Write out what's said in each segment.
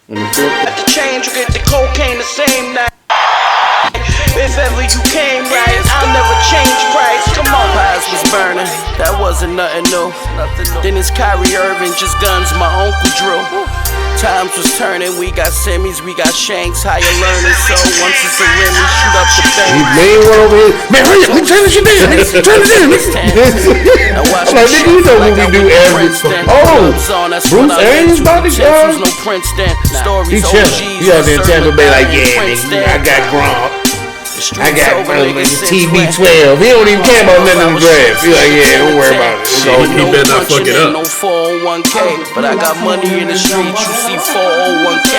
At the change, you get the cocaine the same night. If ever you came right, I'll never change price. Come on. Pies was burning, that wasn't nothing new. Then it's Kyrie Irving, just guns my uncle drew. Times was turning, we got semis, we got shanks, higher learning. So once it's a rim, we shoot up the bank. He made one over here. Man, hurry up, turn this shit in. Turn this in. I'm like, nigga, you know what we do every. Oh, Bruce Arians about to go. He chillin'. He out there in Tampa Bay like, yeah, nigga, I got Gronk. I got TB12. He don't even care about nothing in the draft. He like, yeah, don't worry about it. He better not fuck it up. No 401k, but I got money in the streets. You see 401k.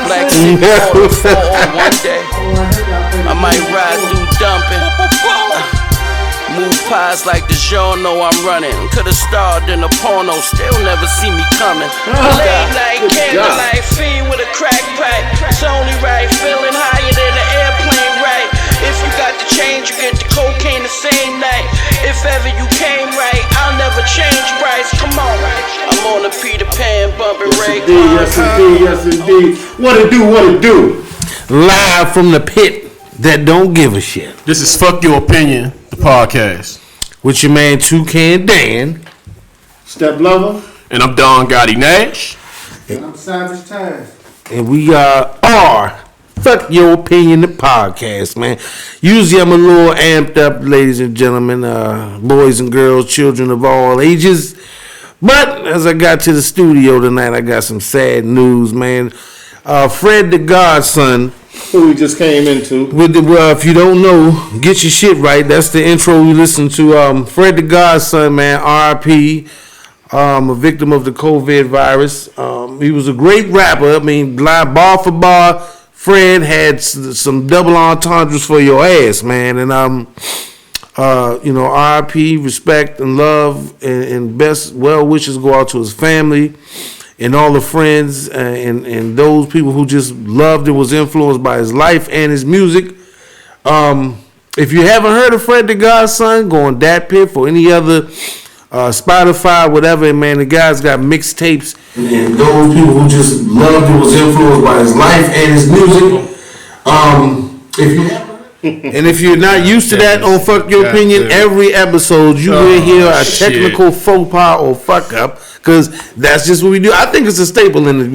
Black City 401 day. I might ride through dumping. Move pies like the know I'm running. Could've starred in a porno, still never see me coming. Late night, candlelight, fiend with a crack pipe. It's only right, feeling higher than an airplane, right? If you got the change, you get the cocaine the same night. If ever you came right, I'll never change price. Come on, I'm on a Peter Pan bumping Ray. Yes indeed, yes indeed. What it do, what it do? Live from the pit that don't give a shit. This is Fuck Your Opinion, the podcast. With your man Toucan Dan. Step Lova. And I'm DonGottiNash. And I'm Savage Taz. And we are Fuck Your Opinion, the podcast, man. Usually I'm a little amped up, ladies and gentlemen, boys and girls, children of all ages. But as I got to the studio tonight, I got some sad news, man. Fred The Godson, who we just came into. If you don't know, get your shit right. That's the intro we listened to. Fred The Godson, man, RIP. A victim of the COVID virus. He was a great rapper. I mean, bar for bar, Fred had some double entendres for your ass, man. And RIP, respect and love, and best well wishes go out to his family and all the friends and those people who just loved and was influenced by his life and his music. If you haven't heard of Fred The Godson, go on DatPiff or any other Spotify, whatever, man. The guy's got mixtapes and those people who just loved and was influenced by his life and his music. If you're not used to that on Fuck Your Opinion, every episode you will hear a technical faux pas or fuck up, because that's just what we do. I think it's a staple in it.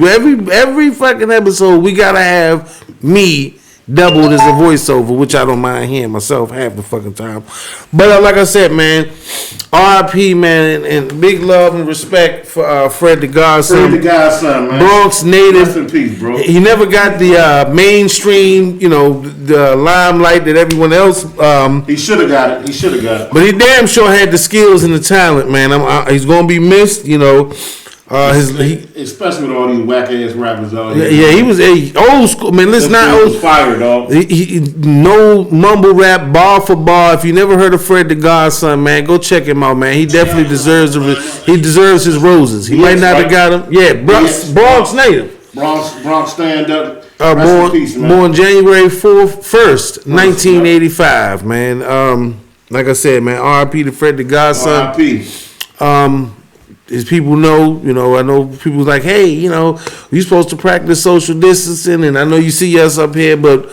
Every fucking episode we gotta have me doubled as a voiceover, which I don't mind hearing myself half the fucking time. But like I said, man, R.I.P. man, and big love and respect for Fred The Godson. Fred The Godson, man. Bronx native. Rest in peace, bro. He never got the mainstream, the limelight that everyone else. He should have got it. But he damn sure had the skills and the talent, man. He's gonna be missed, especially with all these whack ass rappers out here. Yeah, he was a old school man. Let's not old fire, dog. No mumble rap, bar for bar. If you never heard of Fred The Godson, man, go check him out, man. He definitely deserves his roses. He might not have got them. Yeah, Bronx native. Bronx stand up. Born January 1st, 1985, man. Like I said, man, R.I.P. to Fred The Godson. R.I.P. As people know, I know people like, hey, you're supposed to practice social distancing, and I know you see us up here, but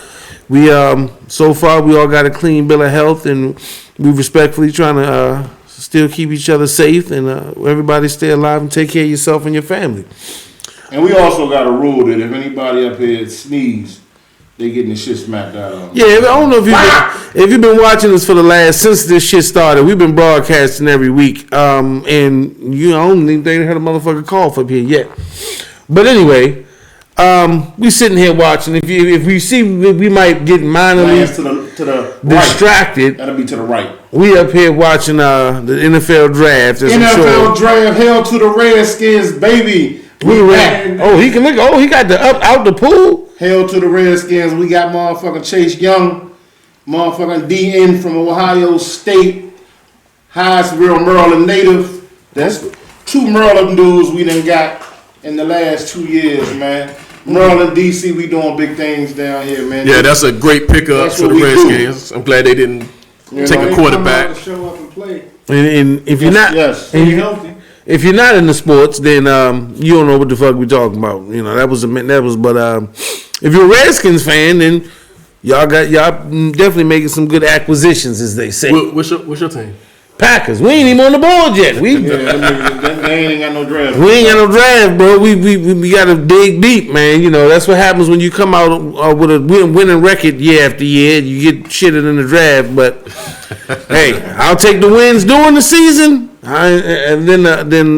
we, so far, we all got a clean bill of health, and we respectfully trying to still keep each other safe, and everybody stay alive and take care of yourself and your family. And we also got a rule that if anybody up here sneezes, they getting the shit smacked out of them. Yeah, I don't know if you've been watching us since this shit started. We've been broadcasting every week, and I don't think they heard a motherfucker cough up here yet. But anyway, we sitting here watching. If we see we might get minorly to the distracted, right. That'll be to the right. We up here watching the NFL draft. NFL draft, hell to the Redskins, baby. He can look. Oh, he got the out the pool. Hell to the Redskins. We got motherfucking Chase Young, motherfucking DN from Ohio State, Hyattsville, Maryland native. That's two Maryland dudes we done got in the last 2 years, man. Maryland, D.C., we doing big things down here, man. Yeah, that's a great pickup for the Redskins. I'm glad they didn't take a quarterback. Show up and play. And if you're not, stay healthy. if you're not into sports, then you don't know what the fuck we talking about. You know, but if you're a Redskins fan, then y'all definitely making some good acquisitions, as they say. What's your team? Packers. We ain't even on the board yet. They ain't got no draft. We ain't got no draft, bro. We got to dig deep, man. You know, that's what happens when you come out with a winning record year after year. You get shitted in the draft, but hey, I'll take the wins during the season, and then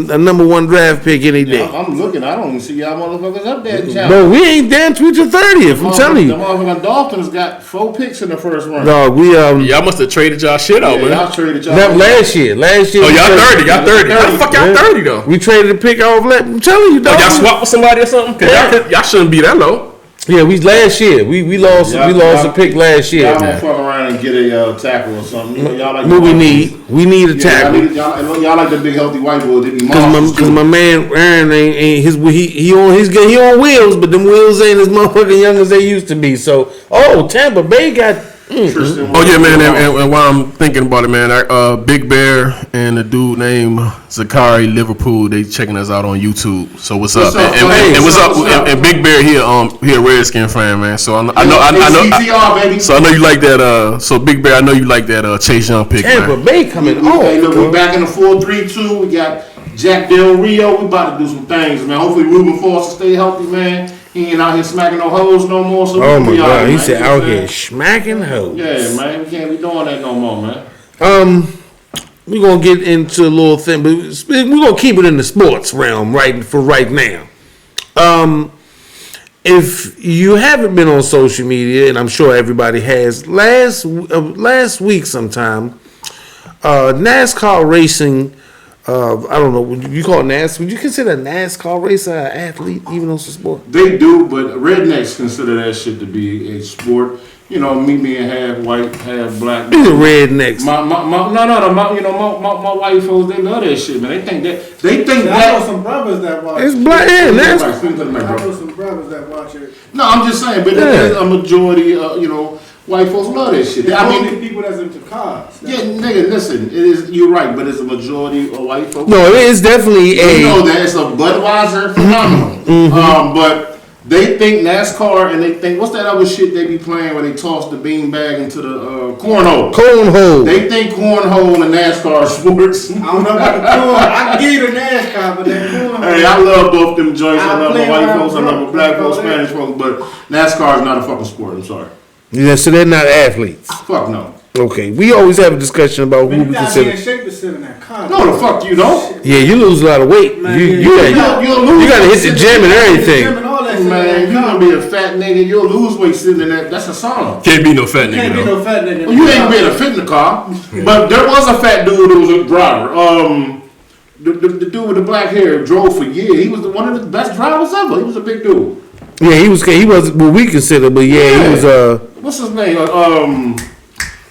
a number one draft pick any day. I'm looking. I don't even see y'all motherfuckers up there. Bro, we ain't damn to 30th. I'm telling you. The motherfucking Dolphins got 4 picks in the first round. Dog, y'all must have traded y'all shit out, man. Y'all traded y'all. Last year. Oh, y'all 30. How the fuck y'all 30 though? We traded a pick off. I'm telling you, dog. Y'all swapped with somebody or something? Cause y'all shouldn't be that low. Yeah, last year we lost a pick last year. Y'all gonna fuck around and get a tackle or something. You know, y'all like we need a tackle. Y'all like the big healthy white boy. Because my man Aaron ain't he on wheels, but them wheels ain't as motherfucking young as they used to be. So Tampa Bay got. Oh yeah, man, and while I'm thinking about it, man, Big Bear and the dude named Zakari Liverpool, they checking us out on YouTube. So what's up? And what's up? And Big Bear here, a Redskin fan, man. So I know. So I know you like that. So Big Bear, I know you like that Chase Young pick, Tampa man. Bay coming on. Hey, look, we're back in the 4-3-2. We got Jack Del Rio. We about to do some things, man. Hopefully, Ruben Foster stay healthy, man. He ain't out here smacking no hoes no more. So oh my God, he said out here smacking hoes. Yeah, man, we can't be doing that no more, man. We're gonna get into a little thing, but we're gonna keep it in the sports realm right now. If you haven't been on social media, and I'm sure everybody has, last week sometime, NASCAR racing. I don't know. Would you call it NASCAR? Would you consider a NASCAR racer an athlete, even though it's a sport? They do, but rednecks consider that shit to be a sport. You know, me being half white, half black. These are rednecks. My white folks, they love that shit, man. They think that. I know some brothers that watch. It's black, yeah, NASCAR. I know some brothers that watch it. No, I'm just saying, but there's a majority, white folks love that shit. I mean, people that's into cars. Yeah, nigga, listen, you're right, but it's a majority of white folks. No, it is definitely You know that it's a Budweiser phenomenon. But they think NASCAR and they think, what's that other shit they be playing where they toss the beanbag into the cornhole. They think cornhole and NASCAR are sports. I don't know about the corn. I can give you the NASCAR, but that cornhole. Hey, I love both them joints. I love the white folks, I love the black folks, Spanish folks, but NASCAR is not a fucking sport. I'm sorry. Yeah, so they're not athletes. Fuck no. Okay, we always have a discussion about who we consider. In shape to sit in that car. No, the fuck you don't. Yeah, you lose a lot of weight. Man, you gotta hit the gym and everything. Man, you gonna be a fat nigga, you'll lose weight sitting in that. That's a sauna. Can't be no fat nigga. Can't be no fat nigga. Well, you ain't gonna be able to fit in the car. But there was a fat dude who was a driver. The dude with the black hair drove for years. He was one of the best drivers ever. He was a big dude. Yeah, he was what we consider, but yeah, he was what's his name?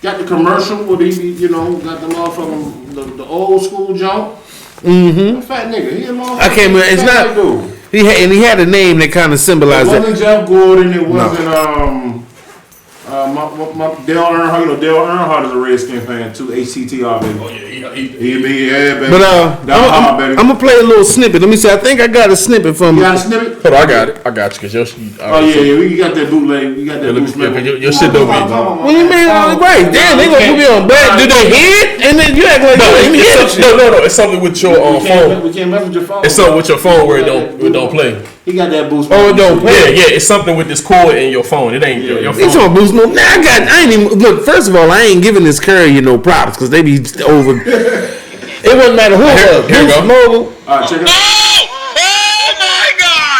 Got the commercial where he got the motherfucking the old school jump. Mm-hmm. Fat nigga. He a motherfucker. I can't remember. It's not. Dude. He had a name that kind of symbolized it. It wasn't Jeff Gordon. It wasn't my Dale Earnhardt. Dale Earnhardt is a Redskin fan too. HTTR baby. Oh yeah, he baby. But I'm gonna play a little snippet. Let me see. I think I got a snippet from. You got a snippet? Hold on, I got you. Cause you got that bootleg. You got that bootleg. Your shit don't mean. What do you mean? Right? Damn, they gonna put me on back. Do they hear it? And then you act like no. It's something with your phone. We can't mess with your phone. It's something with your phone where it don't play. He got that boost. Oh, it don't play. Yeah. It's something with this cord in your phone. It ain't your phone. It's on boost. No, I ain't even look. First of all, I ain't giving this courier no props because they be over. It wouldn't matter who it was. Here we go. Mobile. All right, check it out.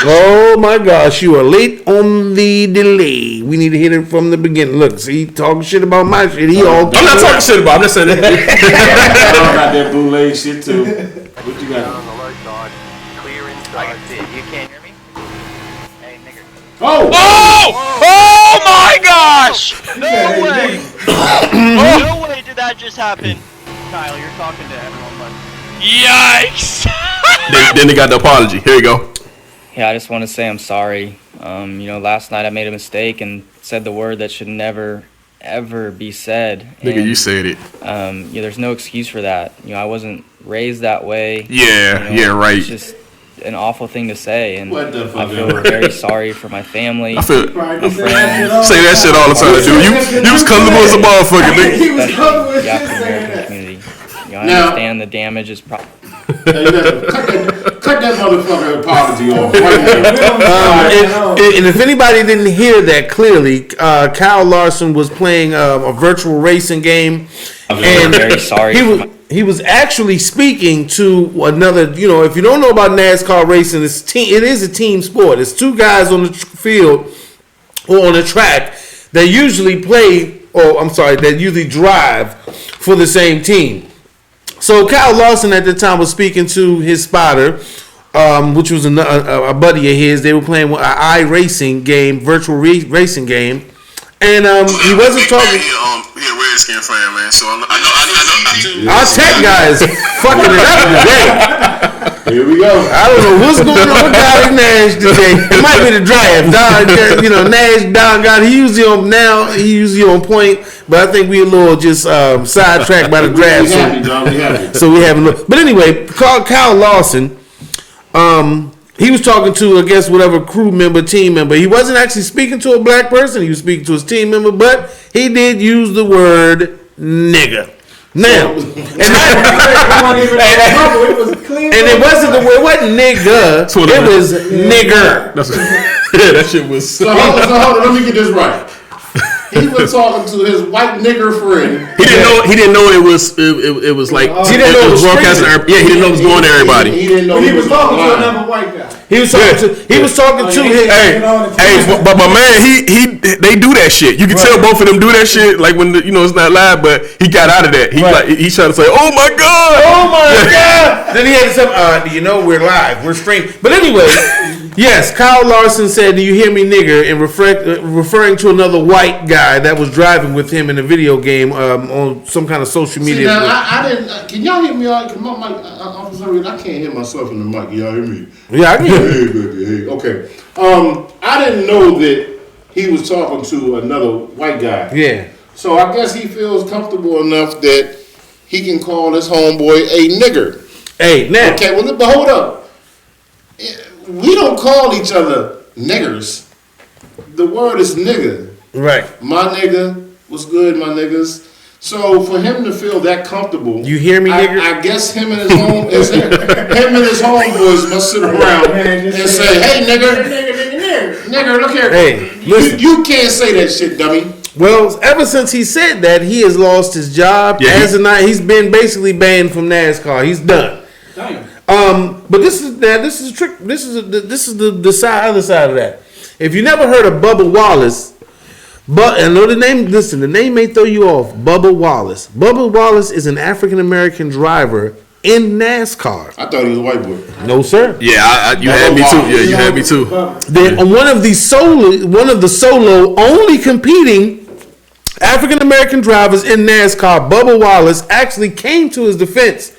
Oh my gosh, you are late on the delay. We need to hit it from the beginning. Look, see, talking shit about my shit. I'm not talking shit about. I'm just saying that. I got that bootleg shit too. What you got? On the right side, clear inside. I can see it. You can't hear me? Hey, nigger. Oh my gosh! No way! No way did that just happen. Kyle, you're talking to everyone, but... Yikes! Then they got the apology. Here you go. Yeah, I just want to say I'm sorry. Last night I made a mistake and said the word that should never, ever be said. Nigga, And, you said it. there's no excuse for that. I wasn't raised that way. Yeah, right. It's just an awful thing to say, and What the fuck? I feel very sorry for my family. I feel my friends. say that shit all the time, dude. You was comfortable as a motherfucker, nigga. He was Especially coming with the African shit saying American that. community. I Now- understand the damage is probably. Hey, listen, cut that motherfucker apology off right now. And if anybody didn't hear that clearly, Kyle Larson was playing a virtual racing game, and very sorry. he was actually speaking to another. If you don't know about NASCAR racing, it is a team sport. It's two guys on the field or on the track that usually that usually drive for the same team. So Kyle Larson at the time was speaking to his spotter, which was a buddy of his. They were playing an iRacing game, virtual racing game, and he wasn't talking. He a Redskin fan, man. So I know. Our tech guy is fucking it up today. Here we go. I don't know what's going on with DonGottiNash today. It might be the draft. Nash, DonGotti. He usually on point, but I think we a little just sidetracked by the draft. We happy. So we haven't. But anyway, Kyle Larson. He was talking to, I guess, whatever crew member, team member. He wasn't actually speaking to a black person. He was speaking to his team member, but he did use the word nigga. Now, and it wasn't nigga. It was nigger. That shit was. So hold on, let me get this right. He was talking to his white nigger friend. He didn't know it was like He didn't know it was broadcasting. Yeah, he didn't know it was going to everybody. He didn't know He was talking to lying. another white guy. He was talking to his. Hey, but my man, they do that shit. You can tell both of them do that shit. Like when it's not live, but he got out of that. He's trying to say, "Oh my god, oh my god!" Then he had some. We're live, we're streaming. But anyway, yes, Kyle Larson said, "Do you hear me, nigger?" and referring to another white guy that was driving with him in a video game on some kind of social media. See, now, I didn't. Can y'all hear me? Cause my mic, for some reason, I can't hear myself in the mic. Y'all hear me? Yeah, I can hear. Hey, baby, hey. Okay. I didn't know that he was talking to another white guy. Yeah. So I guess he feels comfortable enough that he can call his homeboy a nigger. Hey, now. Okay, but hold up. We don't call each other niggers. The word is nigga. Right. My nigga, what's good, my niggas? So for him to feel that comfortable, You hear me, nigger? I guess him and his homeboys must sit around and say, "Hey, nigger, look here. Hey, listen. You can't say that shit, dummy." Well, ever since he said that, he has lost his job. Yeah, As of now, he's been basically banned from NASCAR. He's done. But this is a trick. This is the other side of that. If you never heard of Bubba Wallace, but I know the name. Listen, the name may throw you off. Bubba Wallace. Bubba Wallace is an African American driver in NASCAR. I thought he was a white boy. No, sir. Yeah, you had me too. Yeah, you had me too. Then one of the solo only competing African American drivers in NASCAR, Bubba Wallace, actually came to his defense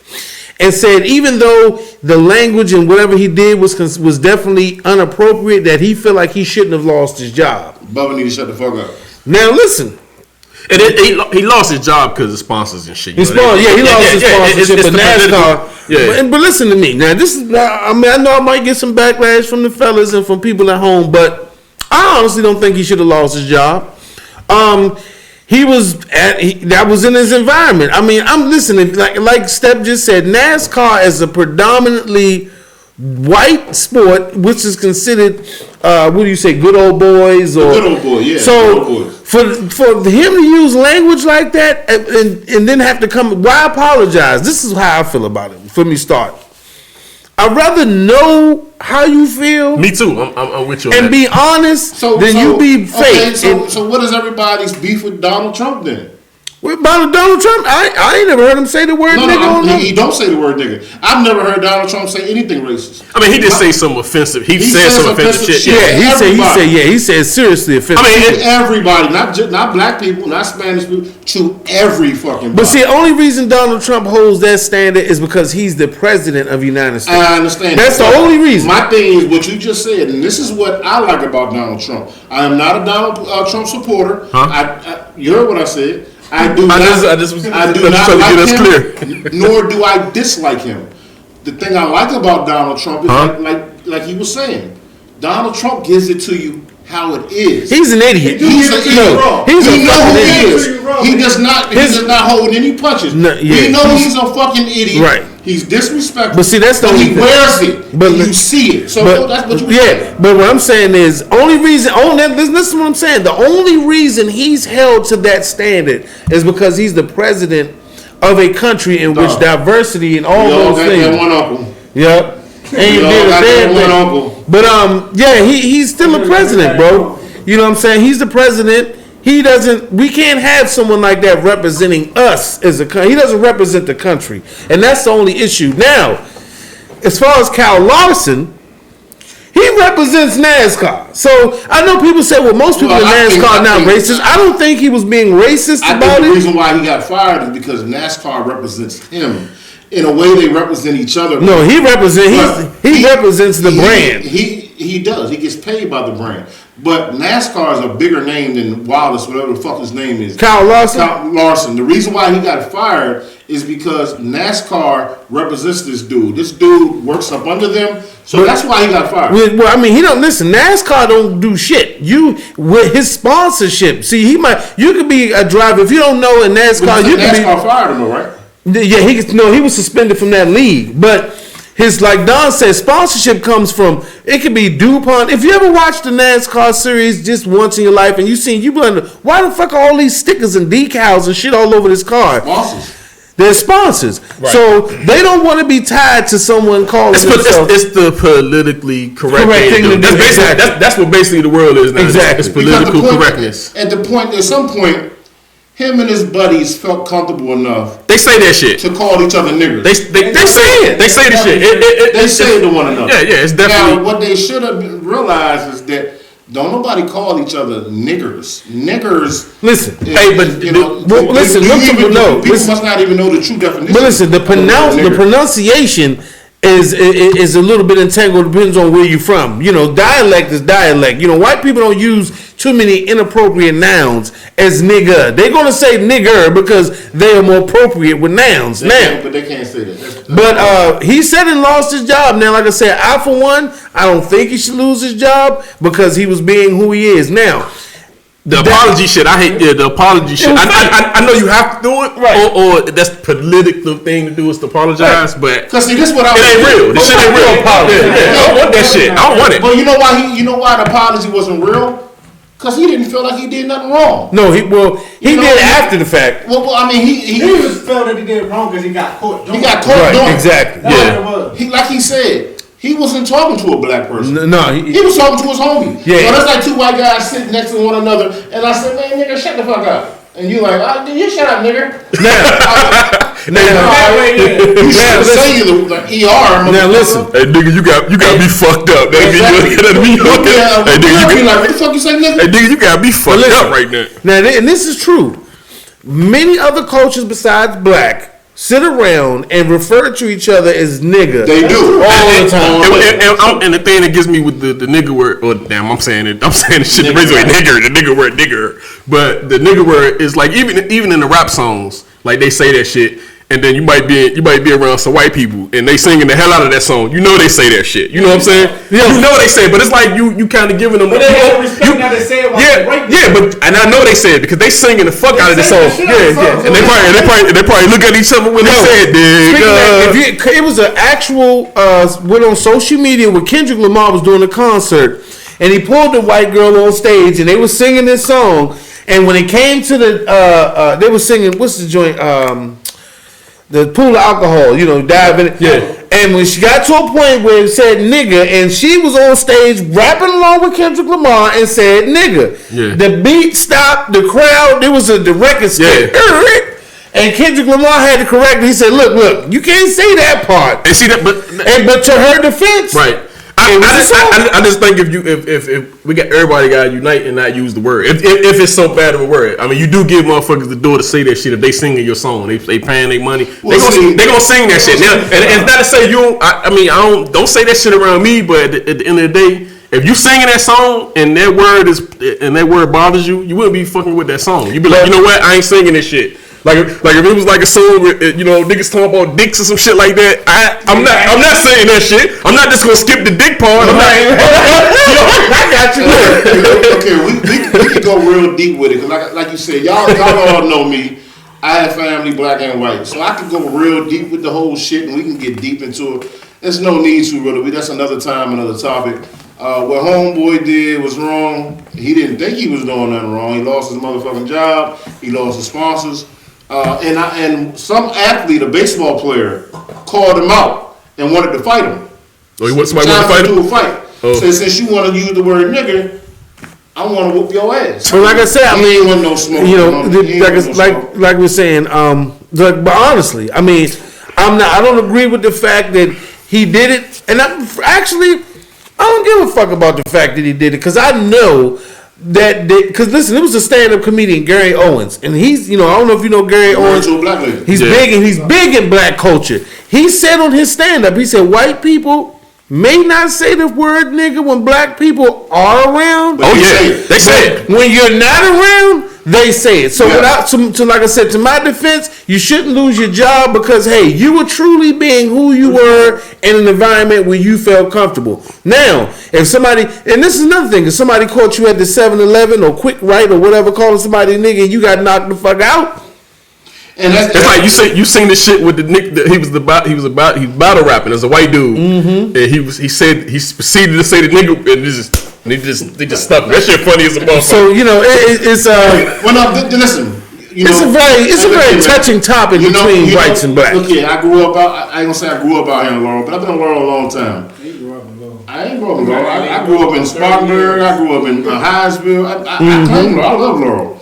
and said, even though the language and whatever he did was definitely inappropriate, that he felt like he shouldn't have lost his job. Bubba need to shut the fuck up. Now listen. And he lost his job because of sponsors and shit. He lost his sponsorship for NASCAR. Yeah. But listen to me. Now this is. I know I might get some backlash from the fellas and from people at home, but I honestly don't think he should have lost his job. That was in his environment. I mean, I'm listening. Like Step just said, NASCAR is a predominantly white sport, which is considered, what do you say, good old boys? Or Good old boy, yeah. So good old boys. for him to use language like that and then have to come, why apologize? This is how I feel about it. Let me start. I'd rather know how you feel. Me too. I'm with you on and that. be honest than you be fake. Okay, so what is everybody's beef with Donald Trump then? What about Donald Trump? I ain't never heard him say the word nigga on he don't say the word nigga. I've never heard Donald Trump say anything racist. I mean, he did say some offensive. He said some offensive shit. Yeah, he said seriously offensive. I mean, everybody, not black people, not Spanish people, to every fucking body. But see, the only reason Donald Trump holds that standard is because he's the president of the United States. I understand. That's the only reason. My thing is what you just said, and this is what I like about Donald Trump. I am not a Donald Trump supporter. You heard what I said. I do not like him, nor do I dislike him. The thing I like about Donald Trump is like he was saying, Donald Trump gives it to you how it is. He's an idiot. He's an idiot. He knows who he is. He does not hold any punches. We know he's a fucking idiot. Right. He's disrespectful. But see, that's the only he wears it. But you see it. So that's what you saying. But what I'm saying is, this is what I'm saying. The only reason he's held to that standard is because he's the president of a country in which diversity and all those things. That one uncle. Yep. Ain't did a damn thing. Uncle. But he's still a president, bro. You know what I'm saying? He's the president. We can't have someone like that representing us as a country. He doesn't represent the country. And that's the only issue. Now, as far as Kyle Larson, he represents NASCAR. So I know people say, well, most people in NASCAR are not racist. I don't think he was being racist about it. The reason why he got fired is because NASCAR represents him. In a way, they represent each other. No, he represents the brand. He does. He gets paid by the brand. But NASCAR is a bigger name than Wallace, whatever the fuck his name is. Kyle Larson? Kyle Larson. The reason why he got fired is because NASCAR represents this dude. This dude works up under them. So that's why he got fired. Well, I mean, he don't listen. NASCAR don't do shit. With his sponsorship. See, you could be a driver. If you don't know in NASCAR, NASCAR fired him, though, right? Yeah, he was suspended from that league. But his, like Don said, sponsorship comes from, it could be DuPont. If you ever watched the NASCAR series just once in your life and you wonder, why the fuck are all these stickers and decals and shit all over this car? Sponsors. They're sponsors. Right. So they don't want to be tied to someone calling themselves. It's the politically correct thing to do. That's what basically the world is now. Exactly. It's political correctness. At some point, him and his buddies felt comfortable enough. They say that shit. To call each other niggers. They say it. They say the shit. They say it to one another. Yeah, it's definitely. Now, what they should have realized is that don't nobody call each other niggers. Niggers. Listen, listen. People must not even know the true definition. But listen, the pronunciation is a little bit entangled. Depends on where you're from. Dialect is dialect. White people don't use too many inappropriate nouns as nigga. They're gonna say nigger because they are more appropriate with nouns but they can't say that. But he said and lost his job. Now, like I said, I for one, I don't think he should lose his job because he was being who he is. Now, the apology shit, I hate the apology shit. I know you have to do it, right? Or that's political thing to do is to apologize, right. But because see, this is what it ain't real. This shit ain't real apology. I don't want that shit. I don't want it. But you know why the apology wasn't real? Because he didn't feel like he did nothing wrong. No, he did after the fact. Well, I mean, he just felt that he did wrong because he got caught. He got caught doing it. Exactly. Yeah. Like he said, he wasn't talking to a black person. No, he was talking to his homie. Yeah. So that's like two white guys sitting next to one another, and I said, "Man, nigga, shut the fuck up." And you like, you shut up, nigga. You should say the ER. Now listen, hey nigga, you got me fucked up. Exactly. Hey nigga, like, what the fuck you say, nigga? Hey nigga, you got me fucked up right now. Now, and this is true. Many other cultures besides black sit around and refer to each other as nigga. They do all the time. And the thing that gets me with the nigga word, I'm saying the shit the nigga word nigger. But the nigga word is like even in the rap songs, like they say that shit. And then you might be around some white people and they singing the hell out of that song. You know they say that shit. You know what I'm saying? Yeah. You know they say it, but it's like you kind of giving them. But they have respect now they say it. And I know they say it because they singing the fuck out of the song. Yeah. And they probably look at each other when they say it. It was an actual went on social media where Kendrick Lamar was doing a concert and he pulled the white girl on stage and they were singing this song. And when it came to they were singing what's the joint? The pool of alcohol, dive in it. Yeah. And when she got to a point where it said nigga, and she was on stage rapping along with Kendrick Lamar and said nigga, the beat stopped, the crowd, there was the record skip. And Kendrick Lamar had to correct it. He said, look, you can't say that part. And see that, but to her defense, right. I just think if we got everybody got to unite and not use the word. If it's so bad of a word, I mean, you do give motherfuckers the door to say that shit. If they singing your song, they paying their money. They gonna sing that shit. Now, and not to say you. I don't say that shit around me. But at the end of the day, if you singing that song and that word bothers you, you wouldn't be fucking with that song. You be like, you know what? I ain't singing this shit. Like if it was like a song with, niggas talking about dicks or some shit like that, I'm not saying that shit. I'm not just gonna skip the dick part. I got you. Okay, we can go real deep with it because like you said, y'all all know me. I have family, black and white, so I can go real deep with the whole shit, and we can get deep into it. There's no need to really. That's another time, another topic. What homeboy did was wrong. He didn't think he was doing nothing wrong. He lost his motherfucking job. He lost his sponsors. And some athlete, a baseball player, called him out and wanted to fight him. Oh, he wanted somebody to fight him? To a fight. Oh. So since you want to use the word nigger, I want to whoop your ass. But like I said, I mean, want no smoke, like we're saying, but honestly, I mean, I don't agree with the fact that he did it, and I don't give a fuck about the fact that he did it because I know. Because listen, it was a stand-up comedian, Gary Owens, and he's, I don't know if you know Gary Owens. He's big in black culture. He said on his stand-up, he said white people may not say the word nigga when black people are around. Oh yeah, they say it. When you're not around, they say it. So like I said, to my defense, you shouldn't lose your job because hey, you were truly being who you were in an environment where you felt comfortable. Now, if somebody, and this is another thing, if somebody caught you at the 7-Eleven or Quick Right or whatever, calling somebody a nigga, and you got knocked the fuck out. And it's like you seen the shit with the Nick. He was battle rapping as a white dude, and he proceeded to say the nigga, and they just stuck. That shit funny as a motherfucker. So it's listen. It's a very touching topic between whites and blacks. Look here, I grew up out. I ain't gonna say I grew up out here in Laurel, but I've been in Laurel a long time. I ain't grew up in Laurel. I grew up in Spartanburg. I grew up in Hyattsville. I love Laurel.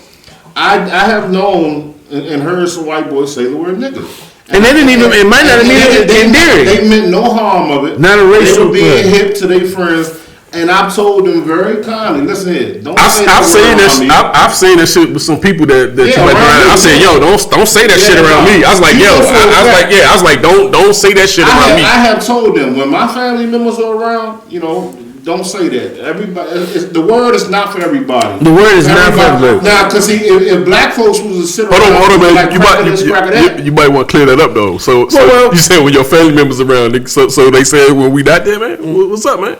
I have known and heard some white boys say the word nigga. And they didn't even, it might not have meant endearing. They meant no harm of it. Not a racial. They were being hip to their friends. And I've told them very kindly, listen here, I've seen that shit with some people that you went around. I said, yo, don't say that shit around me. I was like, don't say that shit around me. I have told them when my family members are around, don't say that. Everybody, the word is not for everybody. The word is not for everybody. Now, because if black folks was to sit around, hold on, man. You might want to clear that up though. So you said when your family members around, so they said when we not there, man. What's up, man?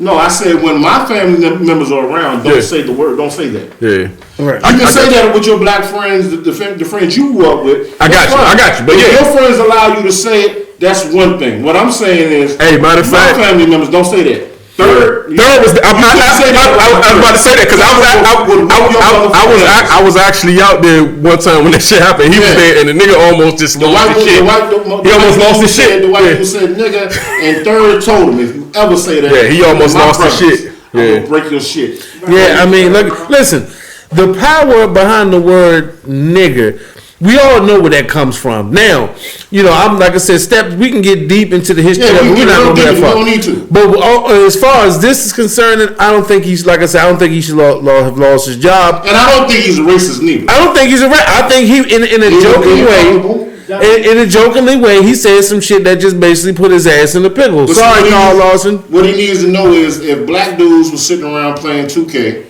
No, I said when my family members are around, don't say the word. Don't say that. Yeah. Right. You can say that with your black friends, the friends you grew up with. I got you. But if your friends allow you to say it, that's one thing. What I'm saying is, matter of fact, my family members don't say that. Third was I was about to say that because I was actually out there one time when that shit happened. He was there and the nigga almost just lost his shit. He almost lost his shit. The white dude said nigga, and Third told him if you ever say that, he almost lost his shit. I'm gonna break your shit. Yeah, I mean, listen, the power behind the word nigger. We all know where that comes from. Now, I'm like I said, we can get deep into the history of it. We're not going to go that far. We don't need to. But as far as this is concerned, I don't think he's, like I said, I don't think he should have lost his job. And I don't think he's a racist neither. I don't think he's a racist. I think he, in a joking way, in a jokingly way, he said some shit that just basically put his ass in the pickle. Sorry, Kyle Larson. What he needs to know is if black dudes were sitting around playing 2K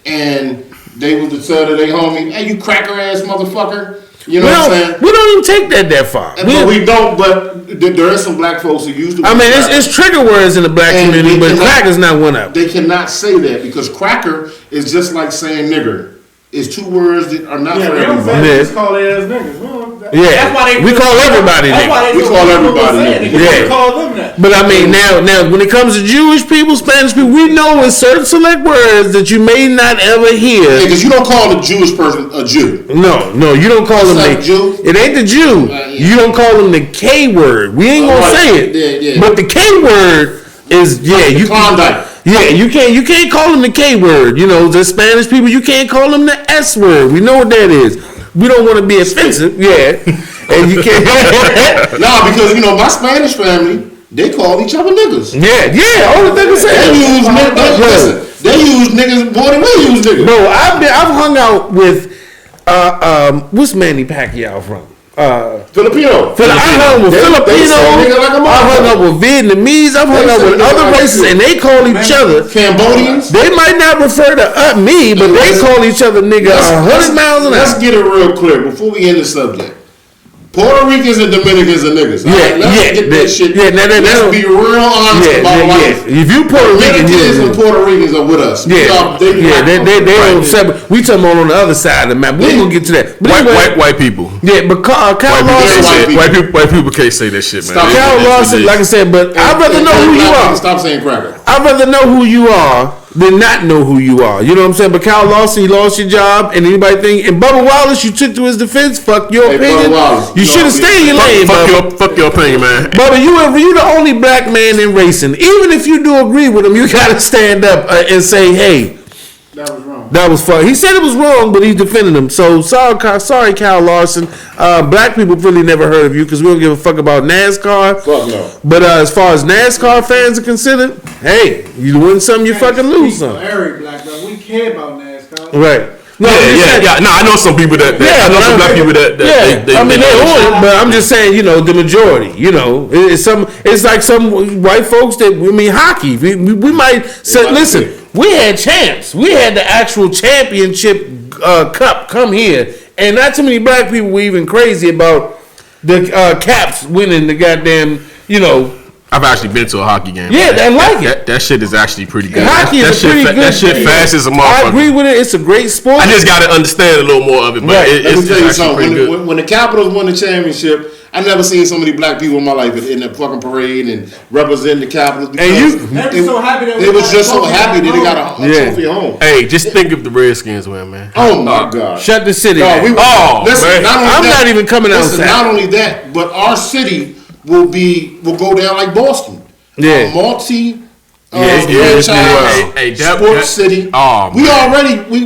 and they would tell their homie, hey, you cracker ass motherfucker. You know what I'm saying? We don't even take that far. We don't, but there are some black folks who use the word cracker. It's trigger words in the black community, but cracker's not one of them. They cannot say that because cracker is just like saying nigger. It's two words that are not for everybody. Just call their ass niggas. Yeah, we call everybody nigga. We call everybody nigga. Yeah. We call them that. But I mean, now, when it comes to Jewish people, Spanish people, we know in certain select words that you may not ever hear. Because you don't call a Jewish person a Jew. No, you don't call them the Jew. It ain't the Jew. Yeah. You don't call them the K word. We ain't gonna say it. Yeah. But the K word is you Klondike. Yeah, you can't call them the K word. You know, the Spanish people, you can't call them the S word. We know what that is. We don't want to be offensive. Yeah, and you can't. No, because my Spanish family, they call each other niggas. Yeah. All the niggas say. They use niggas more than we use niggas. Bro, I've hung out with what's Manny Pacquiao from? Filipino. I hung with Filipinos. I hung out with Vietnamese. I've hung out with other races, and they call each other Cambodians. They might not refer to me, but they call each other nigga 100 miles an hour. Let's get it real clear before we end the subject. Puerto Ricans and Dominicans are niggas. Let's get that shit. Let's be real honest about life. If you Puerto Rican, Dominicans and Puerto Ricans are with us. They on separate. We talking about on the other side of the map. We gonna get to that. But white people. Yeah, but Kyle Larson. White people can't say that shit, man. Kyle Larson, like I said, but I'd rather know who you are. Stop saying cracker. I'd rather know who you are than not know who you are. You know what I'm saying? But Kyle Larson, you lost your job, and anybody think, and Bubba Wallace, you took to his defense. Fuck your opinion. You should have stayed in your lane, fuck your opinion, man. Bubba, you the only black man in racing. Even if you do agree with him, you gotta stand up and say, hey, that was wrong. That was fun. He said it was wrong, but he defended him. So sorry, Kyle Larson. Black people really never heard of you because we don't give a fuck about NASCAR. Fuck no. But as far as NASCAR fans are considered, hey, you win some, you fucking lose some. Every black man, we care about NASCAR. Right. No, yeah. No, I know some people that I know some black people that they on it, but I'm just saying, the majority, it's like some white folks that hockey. We might say, listen, we had champs. We had the actual championship cup come here, and not too many black people were even crazy about the Caps winning the goddamn, I've actually been to a hockey game. Yeah, I like it. That shit is actually pretty good. Hockey is pretty good. That shit fast as a motherfucker. I agree with it. It's a great sport. I just got to understand a little more of it. But Let me tell you something. When the Capitals won the championship, I never seen so many black people in my life in the fucking parade and representing the Capitals. They were so happy that they were just so happy that they got a trophy home. Hey, just think if the Redskins win, man. Oh my God! Shut the city. Listen, I'm not even coming outside. Not only that, but our city will go down like Boston. Yeah. Franchise, sports city. Oh, we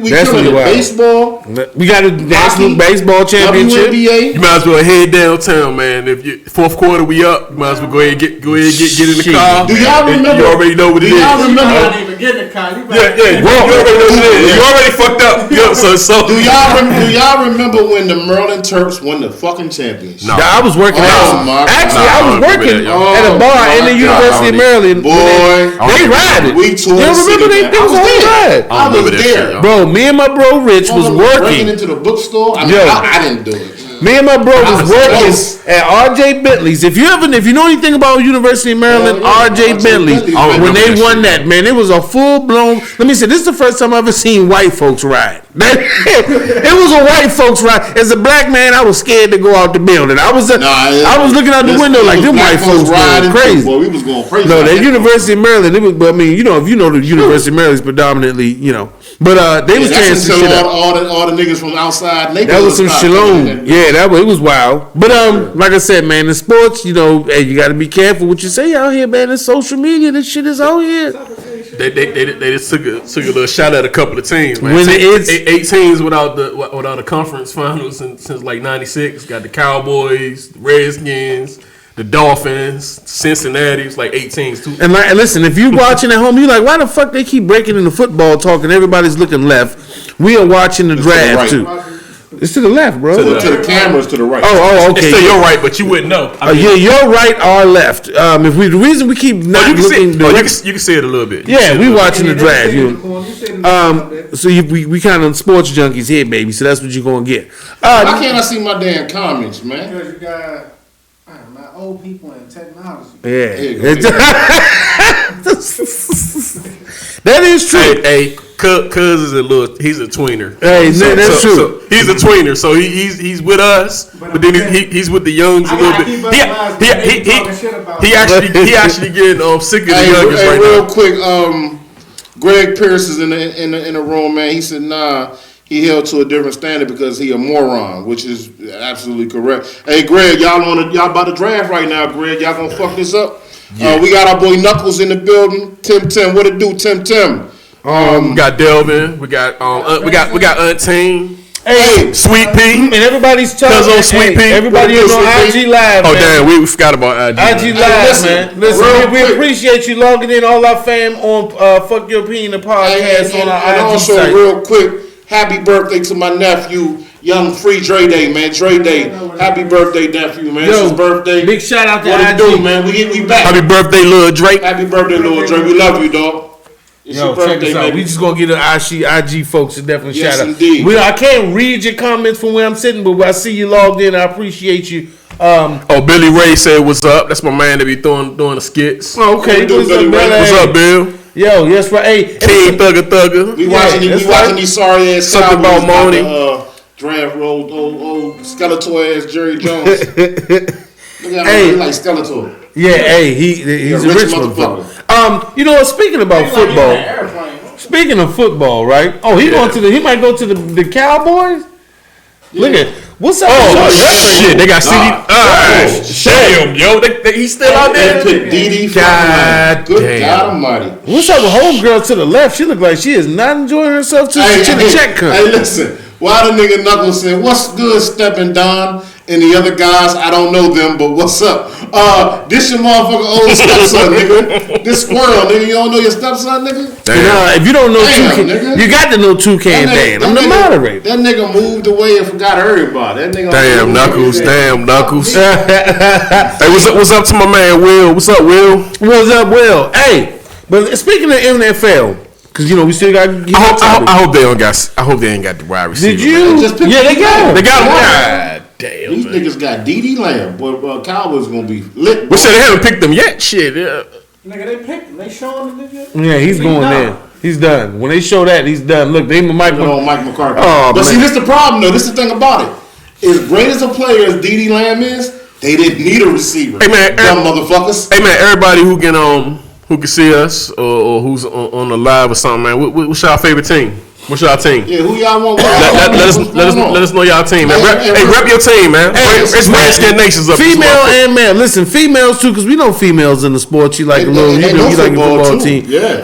killing the baseball. We got a national baseball championship. WNBA. You might as well head downtown, man. If you fourth quarter we up, you might as well go ahead and get in the car. Do y'all remember? You already know what it is. You not even get in the car. You already know what it is. You already fucked up. Do y'all remember when the Maryland Terps won the fucking championship? No. I was working Actually, I was working at a bar in the University of Maryland. Boy, they ride it. We toured. You remember they was on ride? I was there. Bro, me and my bro Rich was working. Breaking into the bookstore. I didn't do it. Me and my bro was working at R.J. Bentley's. If you know anything about University of Maryland, R.J. Bentley's, when they won that, man, it was a full blown. Let me say, this is the first time I've ever seen white folks ride. It was a white folks ride. As a black man, I was scared to go out the building. I was looking out the window like them white folks going crazy. Boy, we was going crazy. No, the University of Maryland. It was, but I mean, if you know the University of Maryland is predominantly, But they was tearing some shit up. All the niggas from outside. That was some shalom. Yeah, it was wild. But like I said, man, in sports, hey, you got to be careful what you say out here, man. In social media, this shit is out here. They just took a little shot at a couple of teams, man. When it's 8 teams without the conference finals since like '96. Got the Cowboys, the Redskins, the Dolphins, Cincinnati. It's like 8 teams too. And listen, if you watching at home, you like, why the fuck they keep breaking into football talk and everybody's looking left? We are watching the draft too. It's to the left, bro. To the cameras to the right. Oh, okay. It's to your right, but you wouldn't know. Yeah, your right or left. The reason we keep not looking, you can see it a little bit. Yeah, we watching the draft. So we kind of sports junkies here, baby. So that's what you're gonna get. Why can't I see my damn comments, man? Because you got my old people in technology. Yeah. That is true. Hey, Cuz is he's a tweener. Hey, that's true. So he's a tweener, so he's with us, but then he's with the youngs a little bit. He actually getting sick of the youngest right real now. Quick, Greg Pierce is in the room, man. He said, nah, he held to a different standard because he a moron, which is absolutely correct. Hey, Greg, y'all about to draft right now, Greg. Y'all gonna fuck this up? Yeah. We got our boy Knuckles in the building. Tim, what it do, Tim? We got Delvin. We got Untane. Hey, Sweet Pea. And everybody's talking. Sweet Pea. Everybody is on IG Live. Oh, man. damn, we forgot about IG. IG Live, man. Listen, we appreciate you logging in, all our fam on Fuck Your Opinion, the podcast on our IG also, site. real quick, happy birthday to my nephew, young Free Dre Day, man. Dre Day. Happy birthday, nephew, man. It's his birthday. Big shout out to what IG. What it do, man? We back. Happy birthday, Lil Drake. Happy birthday, Lil Drake. We love you, dog. It's your check birthday, this out. baby. We just gonna get the IG folks to definitely Yes, shout out. indeed. I can't read your comments from where I'm sitting, but I see you logged in. I appreciate you. Billy Ray said, "What's up?" That's my man that be doing the skits. Oh, okay. What's up, What's up, Bill? Yo, yes, right. Hey, King Thugger. We watching these sorry ass Something about Money. Draft old Skeletor ass Jerry Jones. Look at him, like Skeletor. Yeah, hey, he's a rich motherfucker. Speaking about football. Speaking of football, right? Oh, he might go to the Cowboys. Yeah. Look at what's up. Oh shit! They got CD. Damn, yo, he's still out there. God, good God Almighty. What's up with homegirl to the left? She look like she is not enjoying herself to the check cut. Hey, listen. Why the nigga Knuckles said, "What's good, Steppin' Don?" And the other guys, I don't know them, but what's up? This your motherfucking old stepson, nigga. This squirrel, nigga. You don't know your stepson, nigga? If you don't know Toucan, you got to know Toucan Dan. I'm the moderator. That nigga moved away and forgot everybody. That nigga. Damn Knuckles. Hey, what's up to my man Will? What's up, Will? What's up, Will? Hey, but speaking of NFL. Because we still got. I hope they ain't got the wide receiver. Did you? Yeah, they got him. They got him. God damn. These niggas got D.D. Lamb, but Cowboys gonna be lit. We said they haven't picked them yet. Shit. Yeah. Nigga, they picked him. They showing the nigga. Yeah, he's going there. He's done. When they show that, he's done. Look, they Mike McCarthy. Oh, but man. see, this the problem though. This is the thing about it. As great as a player as D.D. Lamb is, they didn't need a receiver. Hey man, dumb motherfuckers. Hey man, everybody who can see us or who's on the live or something, man. What's y'all favorite team? What's y'all team? Yeah, who y'all want? Let us know y'all team, man. Rep your team, man. It's Redskin Nations up. Female and man. Listen, females too, because we know females in the sports. You like a little, you like a football team. Yeah.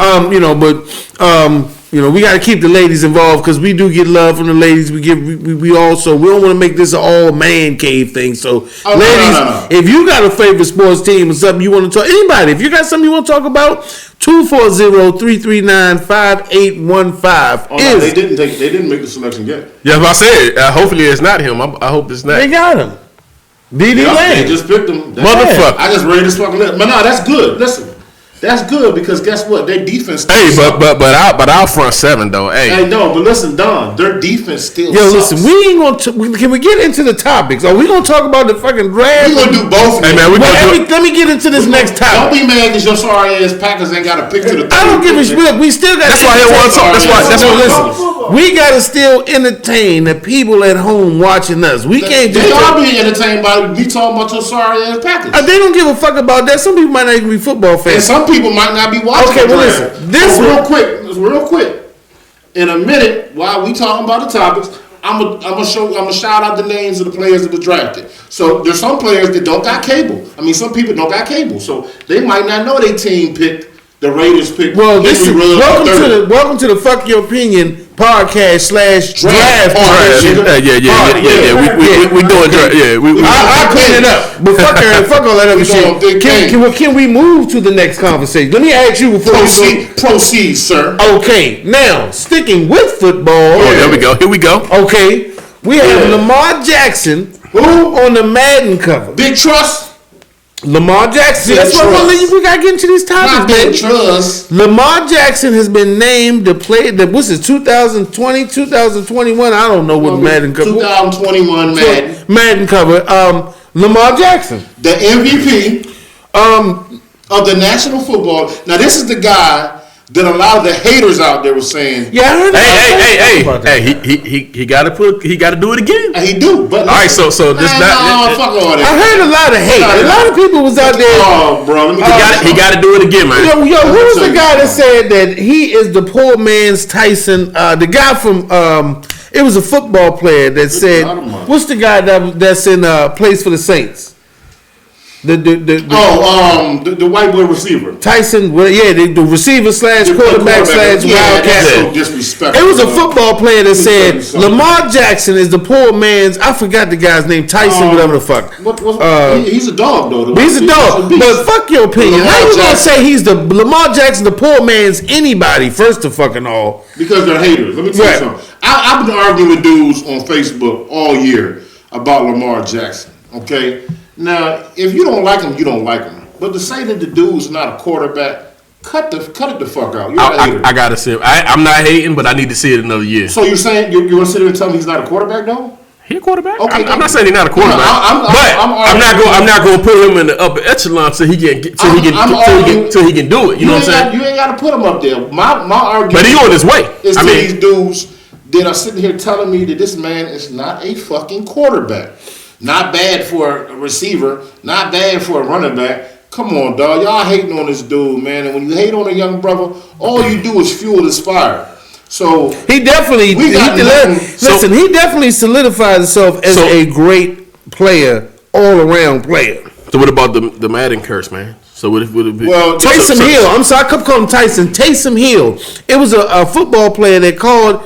We got to keep the ladies involved because we do get love from the ladies. We don't want to make this an all man cave thing. So, ladies, if you got a favorite sports team or something you want to talk, anybody, if you got something you want to talk about, 240-339-5815. They didn't make the selection yet. Yeah, but I said hopefully it's not him. I hope it's not. They got him. D.D. Lamb. They just picked him. Motherfucker. I just read this fucking list. But no, that's good. Listen. That's good because guess what? Their defense still sucks. but our front seven though. Hey, no, but listen, Don, their defense still sucks. Listen, we ain't gonna. Can we get into the topics? Are we gonna talk about the fucking draft? We gonna do both. Hey man, let me get into this next topic. Don't be mad because your sorry ass Packers ain't got a pick to the. I don't give a shit. We still got. That's why they want to talk. That's why. Listen, we gotta still entertain the people at home watching us. We can't. They are being entertained by me talking about your sorry ass Packers. They don't give a fuck about that. Some people might not even be football fans. And some people might not be watching. Okay, well listen. This real quick. In a minute, while we talking about the topics, I'm gonna shout out the names of the players that were drafted. So there's some players that don't got cable. I mean, some people don't got cable, so they might not know their team picked. The Raiders picked. Well, welcome to the Fuck Your Opinion podcast / draft. Yeah. We doing draft. Yeah, I clean it up. But fuck all that other shit. Can we move to the next conversation? Let me ask you before proceed, sir. Okay, now sticking with football. Oh, there we go. Here we go. Okay, we have Lamar Jackson on the Madden cover. Big trust. Lamar Jackson. That's why we gotta get into these topics, man. Trust. Lamar Jackson has been named to play. What's it? 2020, 2021. I don't know what Madden cover. 2021 Madden cover. Lamar Jackson, the MVP of the National Football. Now this is the guy that a lot of the haters out there were saying. Yeah, I heard Hey, he got to do it again. And he do, but all right, so this fuck all that. I heard a lot of hate. A lot of people was out there. Oh, bro, let me he got to do it again, man. Yo, who was the guy that said that he is the poor man's Tyson? The guy from it was a football player that said, what's the guy that's in plays for the Saints? The white boy receiver. Tyson, the receiver / quarterback / wildcat. So disrespectful. It was a football player that said Lamar Jackson is the poor man's. I forgot the guy's name. Tyson, whatever the fuck. He's a dog though. He's a dog. But fuck your opinion. How you gonna say he's the Lamar Jackson, the poor man's anybody? First of fucking all, because they're haters. Let me tell you something. I've been arguing with dudes on Facebook all year about Lamar Jackson. Okay. Now, if you don't like him, you don't like him. But to say that the dude's not a quarterback, cut it the fuck out. You're a hater. I gotta see it. I'm not hating, but I need to see it another year. So you're saying you're gonna sit there and tell me he's not a quarterback, though? He a quarterback. Okay, I'm not saying he's not a quarterback. I'm not going to put him in the upper echelon till he can do it. You know what I'm saying? You ain't got to put him up there. My argument. But he on his way. Is these dudes that are sitting here telling me that this man is not a fucking quarterback. Not bad for a receiver. Not bad for a running back. Come on, dog. Y'all hating on this dude, man. And when you hate on a young brother, all you do is fuel his fire. So he definitely he definitely solidified himself as a great player, all around player. So what about the Madden curse, man? So would it be? Well, Taysom Hill. I'm sorry, I kept calling him Tyson. Taysom Hill. It was a football player that called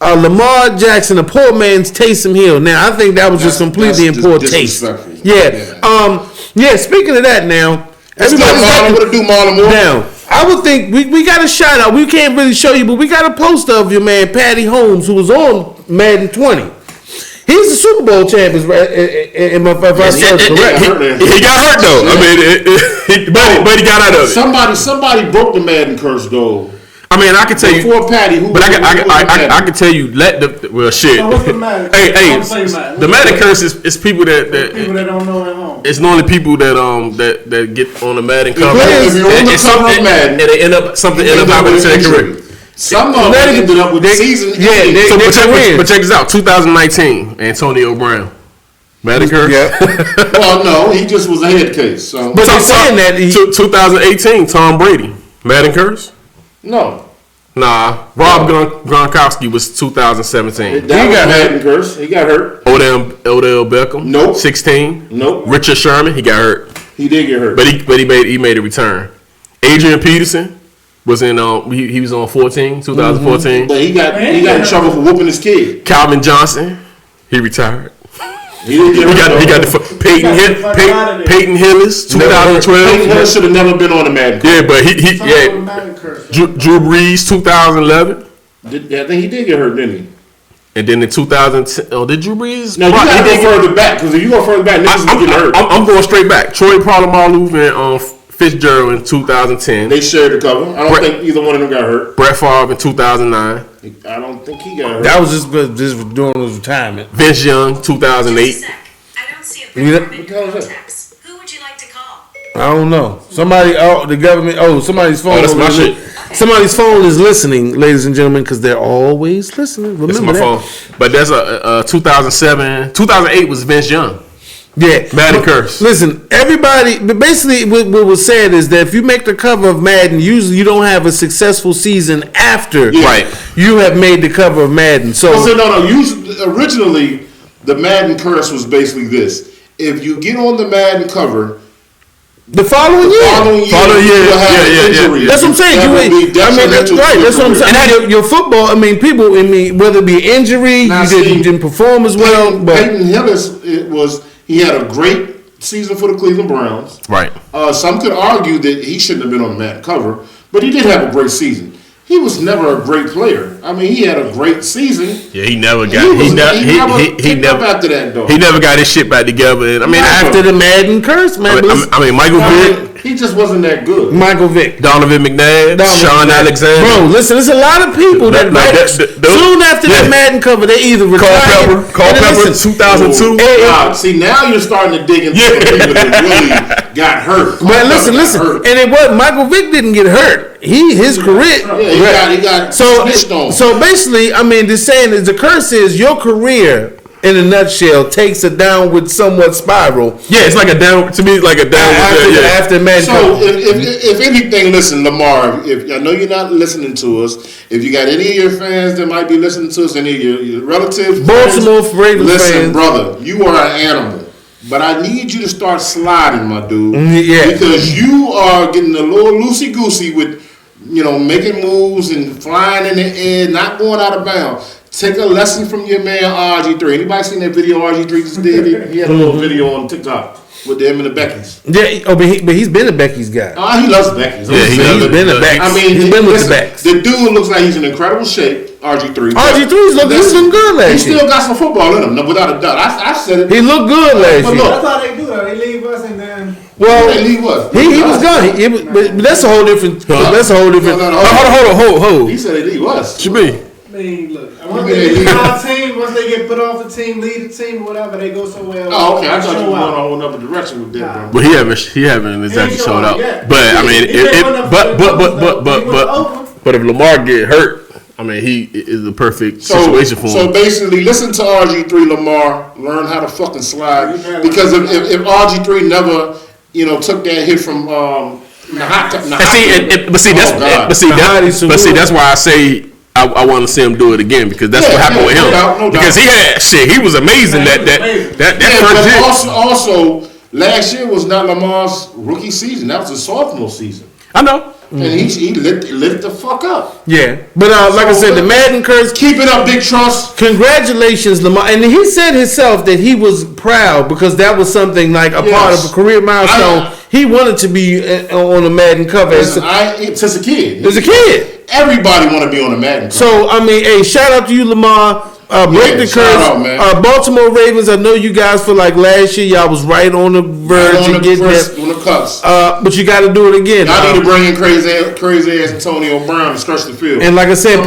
Lamar Jackson a poor man's Taysom Hill. Now I think that was just completely in poor taste. Yeah. Speaking of that, now everybody's going to do Marlon Moore now. I would think we got a shout out. We can't really show you, but we got a poster of your man Patty Holmes, who was on Madden 20. He's the Super Bowl champion, if I serve correct. He got hurt though. But he got out of it. Somebody broke the Madden curse though. I mean, I can tell you, before Patty, I can tell you. Shit. So what's the Madden? The Madden curse is people that people that don't know at home. It's normally people that get on the Madden cover. If you're on the cover of Madden, and they end up happening to their career. Some of them ended up with the season. But check this out. 2019, Antonio Brown. Madden curse. Yeah. Well, no, he just was a head case. So. But they're saying that 2018, Tom Brady. Madden curse. No. Nah, Rob Gronkowski was 2017. He got Madden curse. He got hurt. Odell Beckham. Nope. 16. Nope. Richard Sherman. He got hurt. He did get hurt. But he made a return. Adrian Peterson was in he was on 2014. Mm-hmm. But he got in trouble for whooping his kid. Calvin Johnson. He retired. He got Peyton Hillis, 2012. Peyton Hillis should have never been on the Madden. Yeah, but Drew Brees, 2011. I think he did get hurt, didn't he? And then in 2010, did Drew Brees? Now you got to go further back because if you go further back, niggas will get hurt. I'm going straight back. Troy Polamalu and Fitzgerald in 2010. They shared the cover. I don't think either one of them got hurt. Brett Favre in 2009. I don't think he got hurt. That was just during his retirement. Vince Young, 2008. I don't see a text. Who would you like to call? I don't know. Somebody, the government. Somebody's phone. That's my shit. Somebody's phone is listening, ladies and gentlemen, because they're always listening. Remember that's my phone. But there's a 2007, 2008 was Vince Young. Yeah, Madden curse. Listen, everybody. But basically, what was said is that if you make the cover of Madden, usually you don't have a successful season after you have made the cover of Madden. So no. Originally, the Madden curse was basically this: if you get on the Madden cover, the following year, you'll have an injury. That's what I'm saying. That's what I'm saying. And your football. Whether it be injury, you didn't perform as well. Peyton Hillis He had a great season for the Cleveland Browns. Right. Some could argue that he shouldn't have been on the Madden cover, but he did have a great season. He was never a great player. I mean, he had a great season. Yeah, he never got. He never after that though. He never got his shit back together. And, after the Madden curse, man. Michael Vick. He just wasn't that good. Michael Vick, Donovan McNabb, Sean Alexander. Bro, listen, there's a lot of people that soon after that Madden cover, they either retired. Carl Pepper, 2002. See, now you're starting to dig into the people that really got hurt. But listen, and it was Michael Vick didn't get hurt. His career. Yeah, he got snitched on. So basically, I mean, the saying is the curse is your career. In a nutshell, takes a downward, somewhat spiral. Yeah, it's like a down. To me, it's like a downward. After Madden. So, if anything, listen, Lamar. If I know you're not listening to us, if you got any of your fans that might be listening to us, any of your relatives, Baltimore Ravens listen, fans, brother, you are an animal. But I need you to start sliding, my dude. Yeah. Because you are getting a little loosey goosey with, making moves and flying in the air, not going out of bounds. Take a lesson from your man RG3. Anybody seen that video RG3 just did? He had a little video on TikTok with them and the Beckys. Yeah, but he's been a Becky's guy. He loves Beckys. Yeah, he's been a Beckys. I mean, he's been with the Becks. The dude looks like he's in incredible shape. RG3. RG3's looking good last year. He still got some football in him, no, without a doubt. I said it. He looked good last year. That's how they do that. They leave us and then. Well, they leave us. He was gone. But that's a whole different. That's a whole different. Hold. He said they leave us. What you mean? I mean, look. Once they leave our team, once they get put off the team, leave the team, or whatever, they go somewhere else. Oh, okay. I thought you were going a whole other direction with that, bro. But he haven't exactly showed out. But I mean, but if Lamar get hurt, I mean, he is the perfect situation for him. So basically, listen to RG3 Lamar, learn how to fucking slide. Because if RG3 never, took that hit from that's why I say I want to see him do it again because that's what happened with him. No because doubt. he was amazing that first year. Also, last year was not Lamar's rookie season. That was his sophomore season. I know. And he lit the fuck up. Yeah. But like I said, the Madden curse. Keep it up, Big Trust. Congratulations, Lamar. And he said himself that he was proud because that was something like a part of a career milestone. He wanted to be on the Madden cover. Listen, since a kid. As a kid. Everybody want to be on the Madden cover. So, I mean, hey, shout out to you, Lamar. Break the curse. Baltimore Ravens, I know you guys feel like last year y'all was right on the verge of getting that. On the cusp. But you got to do it again. I need to bring in crazy ass Antonio Brown to stretch the field. And like I said,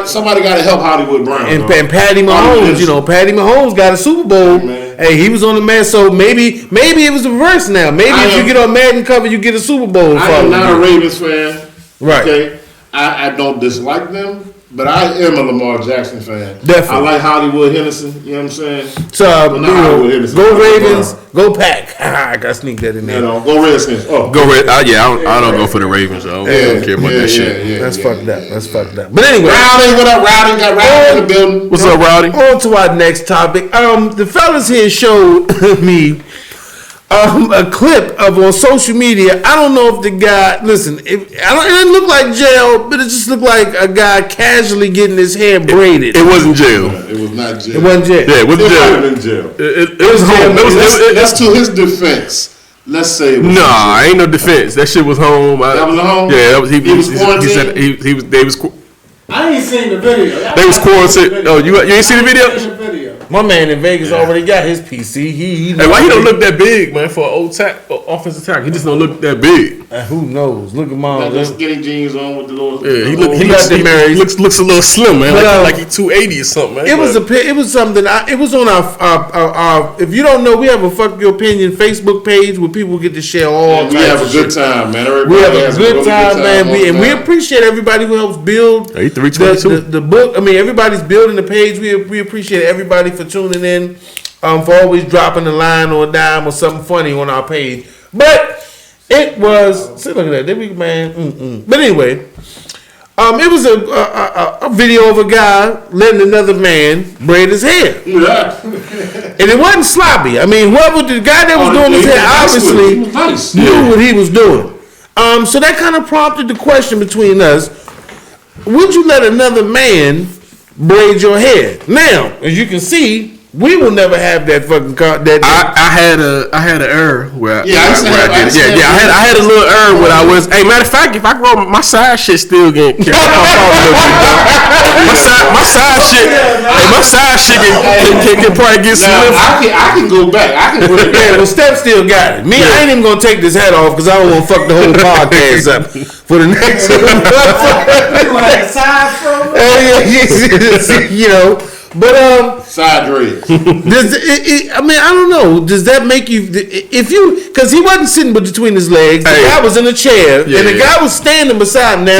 somebody got to help Hollywood Brown. And Patty Mahomes, Patty Mahomes got a Super Bowl. Hey, he was on the Madden, so maybe it was the reverse now. Maybe if you get on Madden cover, you get a Super Bowl. I am not a Ravens fan. Right. Okay. I don't dislike them, but I am a Lamar Jackson fan. Definitely. I like Hollywood Henderson. You know what I'm saying? So, go Ravens, go Pack. I got to sneak that in there. Go Redskins. Oh. Go Red. I don't go for the Ravens. I don't care about that shit. That's fucked up. That's fucked up. But anyway. Rowdy, what up, Rowdy? Got Rowdy in the building. What's up, Rowdy? On to our next topic. The fellas here showed me a clip of on social media. I don't know if the guy, listen, it didn't look like jail, but it just looked like a guy casually getting his hair braided. It wasn't jail. It was not jail. It wasn't jail. Yeah, it wasn't jail. It might have been jail. It was home. That's to his defense. Let's say it was ain't no defense. That shit was home. That was home? Yeah, that was he was quarantined? He said they was I ain't seen the video. They was quarantined. Oh, you ain't seen the video? My man in Vegas already got his PC. Hey, why he don't look that big, man, for an offensive tackle? He just don't look that big. Who knows? Look at mom. Got skinny jeans on with the little. Yeah, he looks a little slim, man. Like he 280 or something, man. It was something. It was on our. If you don't know, we have a Fuck Your Opinion Facebook page where people get to share all. We have a good time, man. We have a good time, man. We appreciate everybody who helps build the book. I mean, everybody's building the page. We appreciate everybody for tuning in, for always dropping a line or a dime or something funny on our page. But it was, see, look at that, there we man. But anyway, it was a video of a guy letting another man braid his hair. Yeah. And it wasn't sloppy. I mean, the guy that was doing his hair obviously knew what he was doing. So that kind of prompted the question between us: would you let another man braid your hair? Now, as you can see, we will never have that fucking car. I had an error where I did it. Yeah, I had a little error when I was. Hey, matter of fact, if I grow my side shit still get my side shit can probably get some. I can go back. I can go back. Yeah, well, Steph still got it. Me, I ain't even gonna take this hat off because I don't want to fuck the whole podcast up for the next. Side from. You know. But Side dreads. I mean, I don't know. Does that make you? If you, because he wasn't sitting between his legs. The guy was in a chair, and the guy was standing beside him. Now,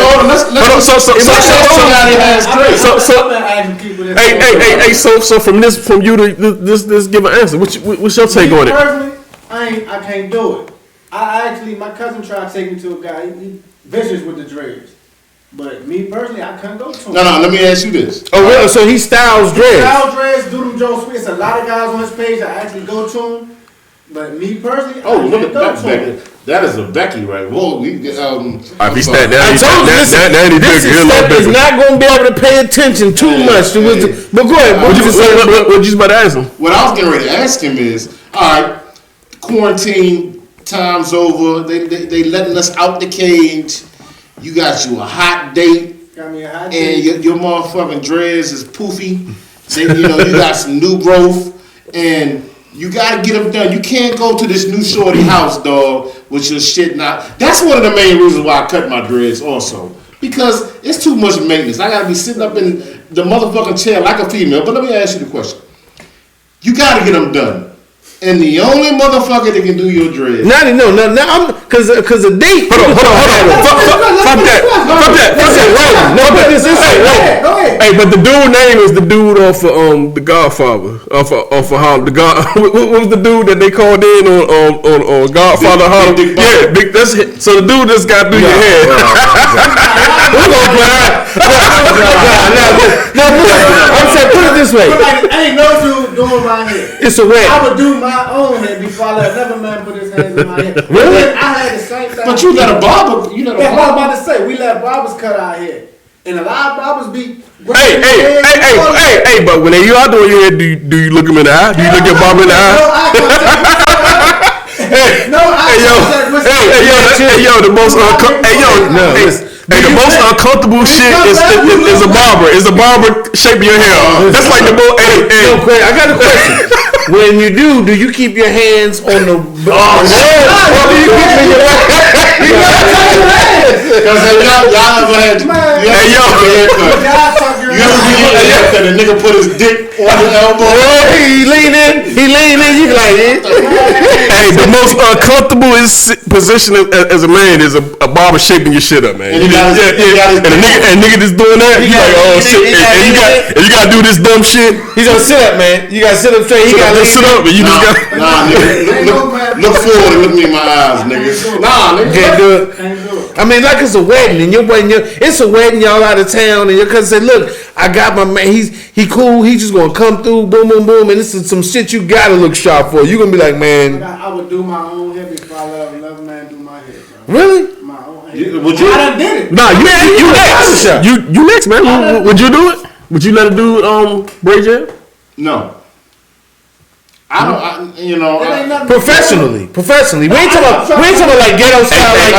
so from you to this give an answer. What's your take on it? Personally, I can't do it. My cousin tried to take me to a guy. He vicious with the dreads. But me personally, I couldn't go to him. No, let me ask you this. Oh, really? So he styles dreads. Style dreads, do them Joe Sweet. It's a lot of guys on his page that actually go to him. But me personally, I can't go to him. That is a Becky, right? Whoa, if he stand there, I told you this is not going to be able to pay attention too much. But go ahead. What you about to ask him? What I was getting ready to ask him is, all right, quarantine time's over. They letting us out the cage. You got you a hot date. Got me a hot date. And your motherfucking dreads is poofy. You got some new growth. And you gotta get them done. You can't go to this new shorty house, dog, with your shit not. That's one of the main reasons why I cut my dreads also. Because it's too much maintenance. I gotta be sitting up in the motherfucking chair like a female. But let me ask you the question. You gotta get them done. And the only motherfucker that can do your dreads. Now I'm cause a date. Hold on. Fuck that. No, but this is Go ahead. Hey, but the dude name is the dude off of The Godfather. Off of how the God. What was the dude that they called in on Godfather? Big. That's it. So the dude just got through your head. We're gonna play. No, I'm saying put it this way. Ain't no dude doing my hair. It's a wet. I would do my own hair before I let another man put his hands in my hair. Really? I had the same thing. But you let a barber. That's what I'm about to say. We let barbers cut our hair. And a lot of barbers be. Hey, but when you are doing your hair, do you look him in the eye? Do you look your barber in the eye? The most uncomfortable shit is a barber. Is a barber shaping your hair? That's like the most. I got a question. When you do you keep your hands on the? A nigga put his dick on his elbow. He lean in. You like it. Hey, the most uncomfortable position as a man is a barber shaping your shit up, man. And a nigga just doing that. You like, oh shit, and you gotta do this dumb shit. He's gonna sit up, man. You gotta sit up straight. He gotta sit up, and you just got. Nah, nigga. Look forward and look me in my eyes, nigga. Nah, nigga. Can't do it. I mean, like it's a wedding, and it's a wedding, y'all out of town, and your cousin said, "Look, I got my man. He cool. He just gonna come through, boom, boom, boom, and this is some shit you gotta look sharp for. You gonna be like, man. I would do my own hair before I let another man do my hair, bro. Really? My own hair. Would you? I done did it. Nah, you next. You next, man. Would you do it? Would you let a dude braid your hair? No. Professionally. We ain't talking about like ghetto style. Hey,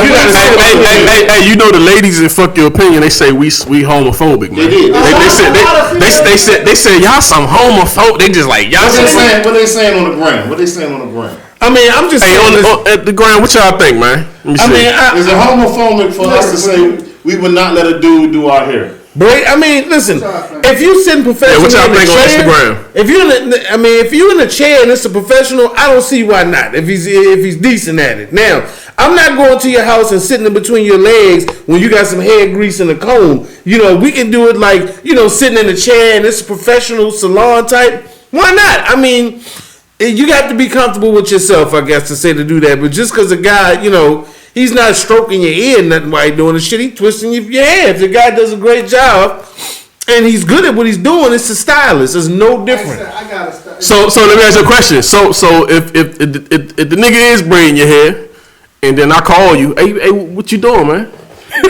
you know the ladies in Fuck Your Opinion, they say we homophobic, man. They said y'all some homophobic. They just like y'all. What they saying on the ground? I mean, I'm just saying at the ground. What y'all think, man? Is it homophobic for us to say we would not let a dude do our hair? I mean, listen. If you sitting professionally what y'all think on Instagram? If you're in a chair and it's a professional, I don't see why not. If he's decent at it. Now, I'm not going to your house and sitting in between your legs when you got some hair grease and a comb. We can do it like sitting in a chair and it's a professional salon type. Why not? I mean, you got to be comfortable with yourself, I guess, to do that. But just because a guy, he's not stroking your ear and nothing while he's doing the shit. He's twisting your hair. If the guy does a great job and he's good at what he's doing, it's a stylist. It's no different. I got a style. So let me ask you a question. So if the nigga is braiding your hair, and then I call you, hey, what you doing, man? hey,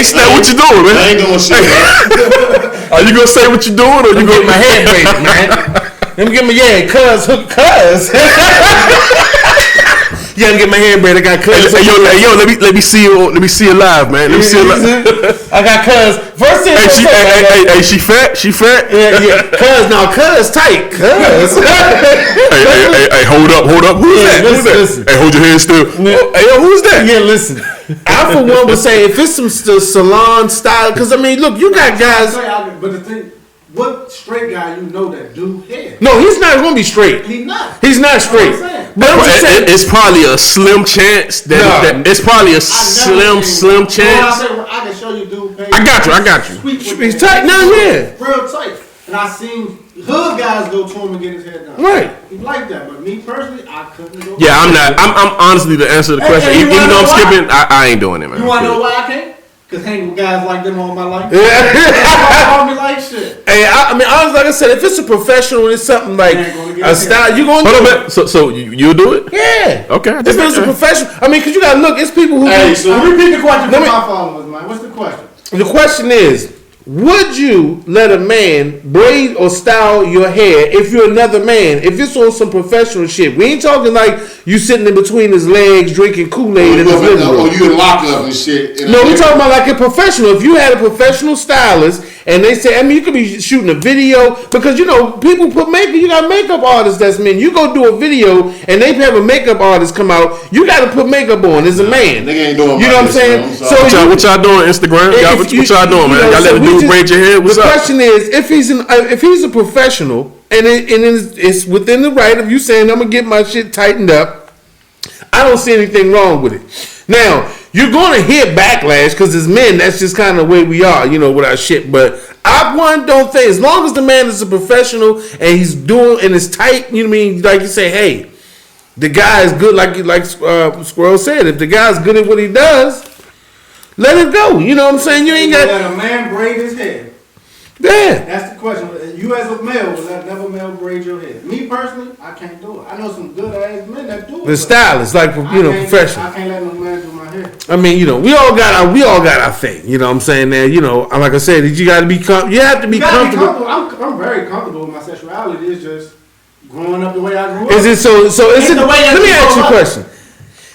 Snap, what you doing, man? I ain't doing shit, man. Are you gonna say what you doing, or you gonna get my hair braided, man? Let me get my cuz. You gotta get my hair braided. I got cuz. Hey, yo, let me see you. Let me see you live, man. Let me see you live. I got cuz. First thing. Hey, she fat. She fat. Yeah. Cuz tight. Cuz. Hey, hold up. Who's that? Listen. Hey, hold your head still. Hey, yo, who's that? Yeah, listen. I for one would say if it's some salon style, because I mean, look, you got guys. But the what straight guy you know that do hair? No, he's not going to be straight. He's not. He's not straight. That's what I'm saying. But I'm just saying, It's probably a slim chance that it's probably a slim chance. I can show you dude pay. I got you. he's tight now, yeah. Real tight. And I seen hood guys go to him and get his hair done. Right. He like that, but me personally, I couldn't go. Yeah, I'm not. I'm honestly to answer the question. Hey, Even you though I'm wanna know skipping, I ain't doing it, man. You want to know why I can't? Because hanging with guys like them all my life. Yeah. Call me like shit. Hey, I mean, honestly, like I said, if it's a professional, it's something like a style, you going to Hold do on, man. So you'll do it? Yeah. Okay. If it's a professional, I mean, because you got to look, it's people who. Hey, so Repeat the question for my followers, man. What's the question? The question is, would you let a man braid or style your hair if you're another man? If it's on some professional shit, we ain't talking like you sitting in between his legs drinking Kool-Aid in his living room. Or you in lockup and shit. No, we talking about like a professional. If you had a professional stylist and they say, I mean, you could be shooting a video because you know people put makeup. You got makeup artists that's men. You go do a video and they have a makeup artist come out. You got to put makeup on as a man. Nigga ain't doing. You know what I'm saying? So what y'all doing on Instagram? What y'all doing, man? Y'all let the dude braid your hair? What's the up? question is, if he's a professional and it's within the right of you saying I'm gonna get my shit tightened up, I don't see anything wrong with it. Now you're gonna hear backlash because as men, that's just kind of the way we are, you know, with our shit. But I don't think as long as the man is a professional and he's doing and it's tight, you know what I mean? Like you say, hey, the guy is good, like Squirrel said. If the guy's good at what he does, let it go. You know what I'm saying? You ain't got let a man braid his hair. Yeah. That's the question. You as a male will let another male braid your hair. Me personally, I can't do it. I know some good ass men that do it. The stylist, like professional. I can't let no man do my hair. I mean, you know, we all got our thing. You know what I'm saying? There, you know, like I said, you got to be you have to be comfortable. I'm very comfortable with my sexuality. It's just growing up the way I grew up. Is it so? Is it? Let me ask you a question.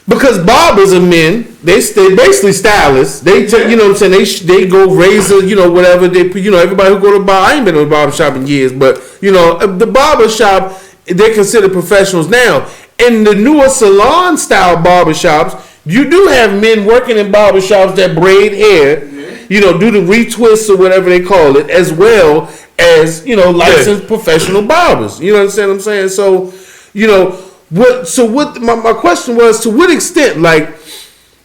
Because barbers are men, they basically stylists. They you know what I'm saying, they go razor, you know, whatever they, you know, everybody who go to bar. I ain't been to a barber shop in years, but you know, the barber shop, they're considered professionals now. In the newer salon style barber shops, you do have men working in barber shops that braid hair, you know, do the retwists or whatever they call it, as well as, you know, licensed professional barbers. You know what I'm saying? So, you know. My question was, to what extent, like,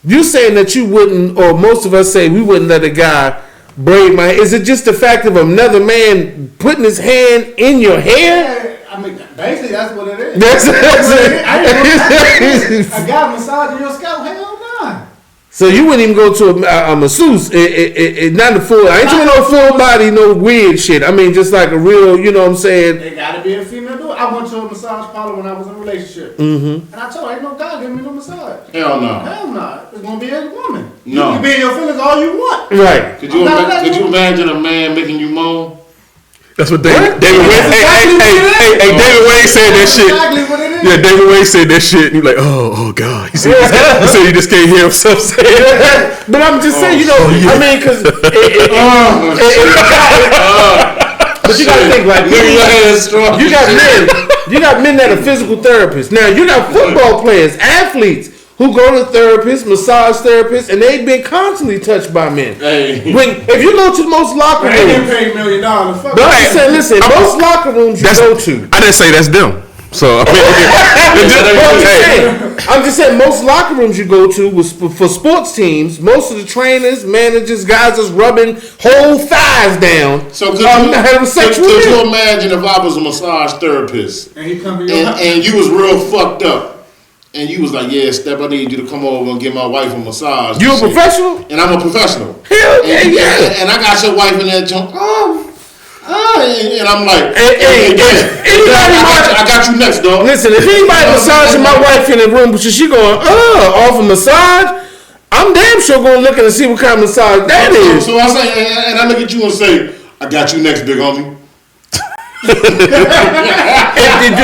you saying that you wouldn't, or most of us say we wouldn't let a guy braid my hair. Is it just the fact of another man putting his hand in your hair? I mean, basically, that's what it is. That's it. A guy massaging your scalp? Hell no. So you wouldn't even go to a masseuse, not the full, I ain't talking no full body, no weird shit. I mean, just like a real, you know what I'm saying? It gotta be a female dude. I went to a massage parlor when I was in a relationship. Mm-hmm. And I told her, ain't no guy giving me no massage. Hell no. Hell no. It's gonna be a woman. No. You can be in your feelings all you want. Right. Could you imagine a man making you moan? That's what David Wayne. Hey, David Wayne said that shit. Exactly what it is. Yeah, David Wayne said that shit. And you're like, oh God. He said he just can't hear himself say it. But I'm just saying, you know, I mean, because but you gotta think like you got men that are physical therapists. Now you got football players, athletes who go to therapists, massage therapists, and they've been constantly touched by men. Hey. If you go to most locker rooms, they get paid $1 million. But I'm saying, listen, most locker rooms you go to. I didn't say that's them. So I mean, I'm just saying, most locker rooms you go to was for sports teams. Most of the trainers, managers, guys is rubbing whole thighs down. So could you imagine if I was a massage therapist and he come to your house and you was real fucked up? And you was like, yeah, Steph, I need you to come over and give my wife a massage. You a professional? And I'm a professional. Hell yeah. And I got your wife in that junk. And I'm like, I got you next, dog. Listen, if anybody massaging my wife in the room, she going, off a massage, I'm damn sure going to look and see what kind of massage that is. So I say, and I look at you and say, I got you next, big homie. Am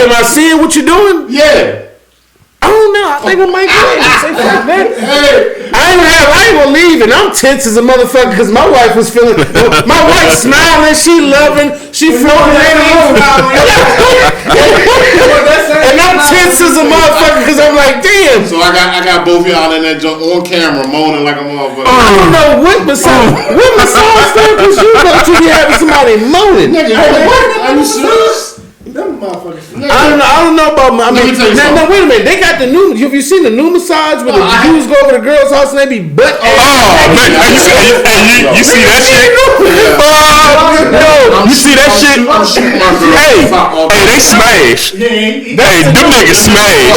I seeing what you're doing? Yeah. I don't know. I think I might go ahead. I ain't gonna leave, and I'm tense as a motherfucker because my wife was feeling. My wife smiling, she loving, she floating in the room, and I'm tense as a motherfucker because I'm like, damn. So I got both y'all in that junk on camera moaning like a motherfucker. I don't know what massage therapist you go to be having somebody they moaning. Nigga, are you serious? Them motherfuckers. I don't know about. I mean, now wait a minute. They got the new. Have you seen the new massage where the dudes go over to the girl's house and they be butt ass? Oh man, you see that shit? You see that shit? Hey, they smash. Hey, them niggas smash.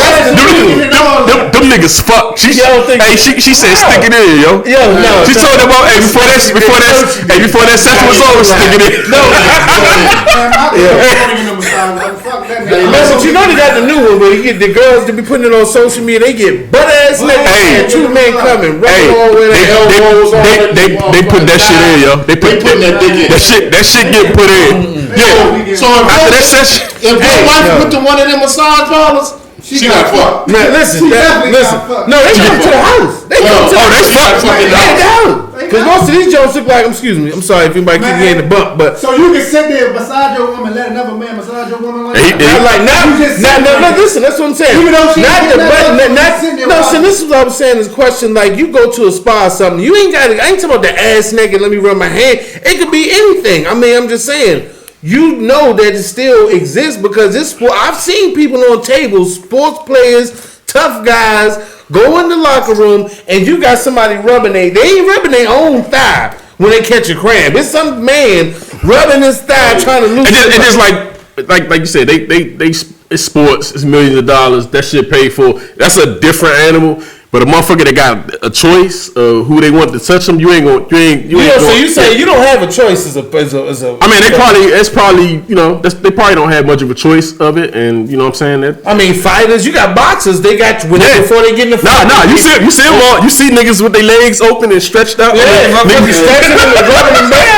Them niggas fuck. She said stick it in, yo. No. She told them about before that session was over, stick it in. But you know they got the new one where you get the girls to be putting it on social media. They get butt ass naked and two men coming, running all the way their elbows. They put that shit in, yo. They put that dick in. That shit get put in. Yeah. So after that session, if your wife went to one of them massage parlors, she got fucked. Man, listen. No, they come to the house. They come to the house. Because most of these jokes look like, excuse me, I'm sorry if anybody keep getting the bump, but. So you can sit there and massage your woman, let another man massage your woman like that? Listen, that's what I'm saying. Even though she this is what I'm saying is question like you go to a spa or something, you ain't got, I ain't talking about the ass naked, let me rub my hand. It could be anything. I mean, I'm just saying. You know that it still exists because this sport. I've seen people on tables, sports players, tough guys, go in the locker room, and you got somebody rubbing they ain't rubbing their own thigh when they catch a cramp. It's some man rubbing his thigh trying to lose. It just like you said, it's sports, it's millions of dollars. That shit paid for. That's a different animal. But a motherfucker that got a choice of who they want to touch them, you ain't going. So you say you don't have a choice as a. I mean, they probably don't have much of a choice of it, and you know what I'm saying that. I mean, fighters, you got boxers. They got before they get in the fight. Nah. You see them all. You see niggas with their legs open and stretched out. Yeah, niggas stretching and rubbing them back.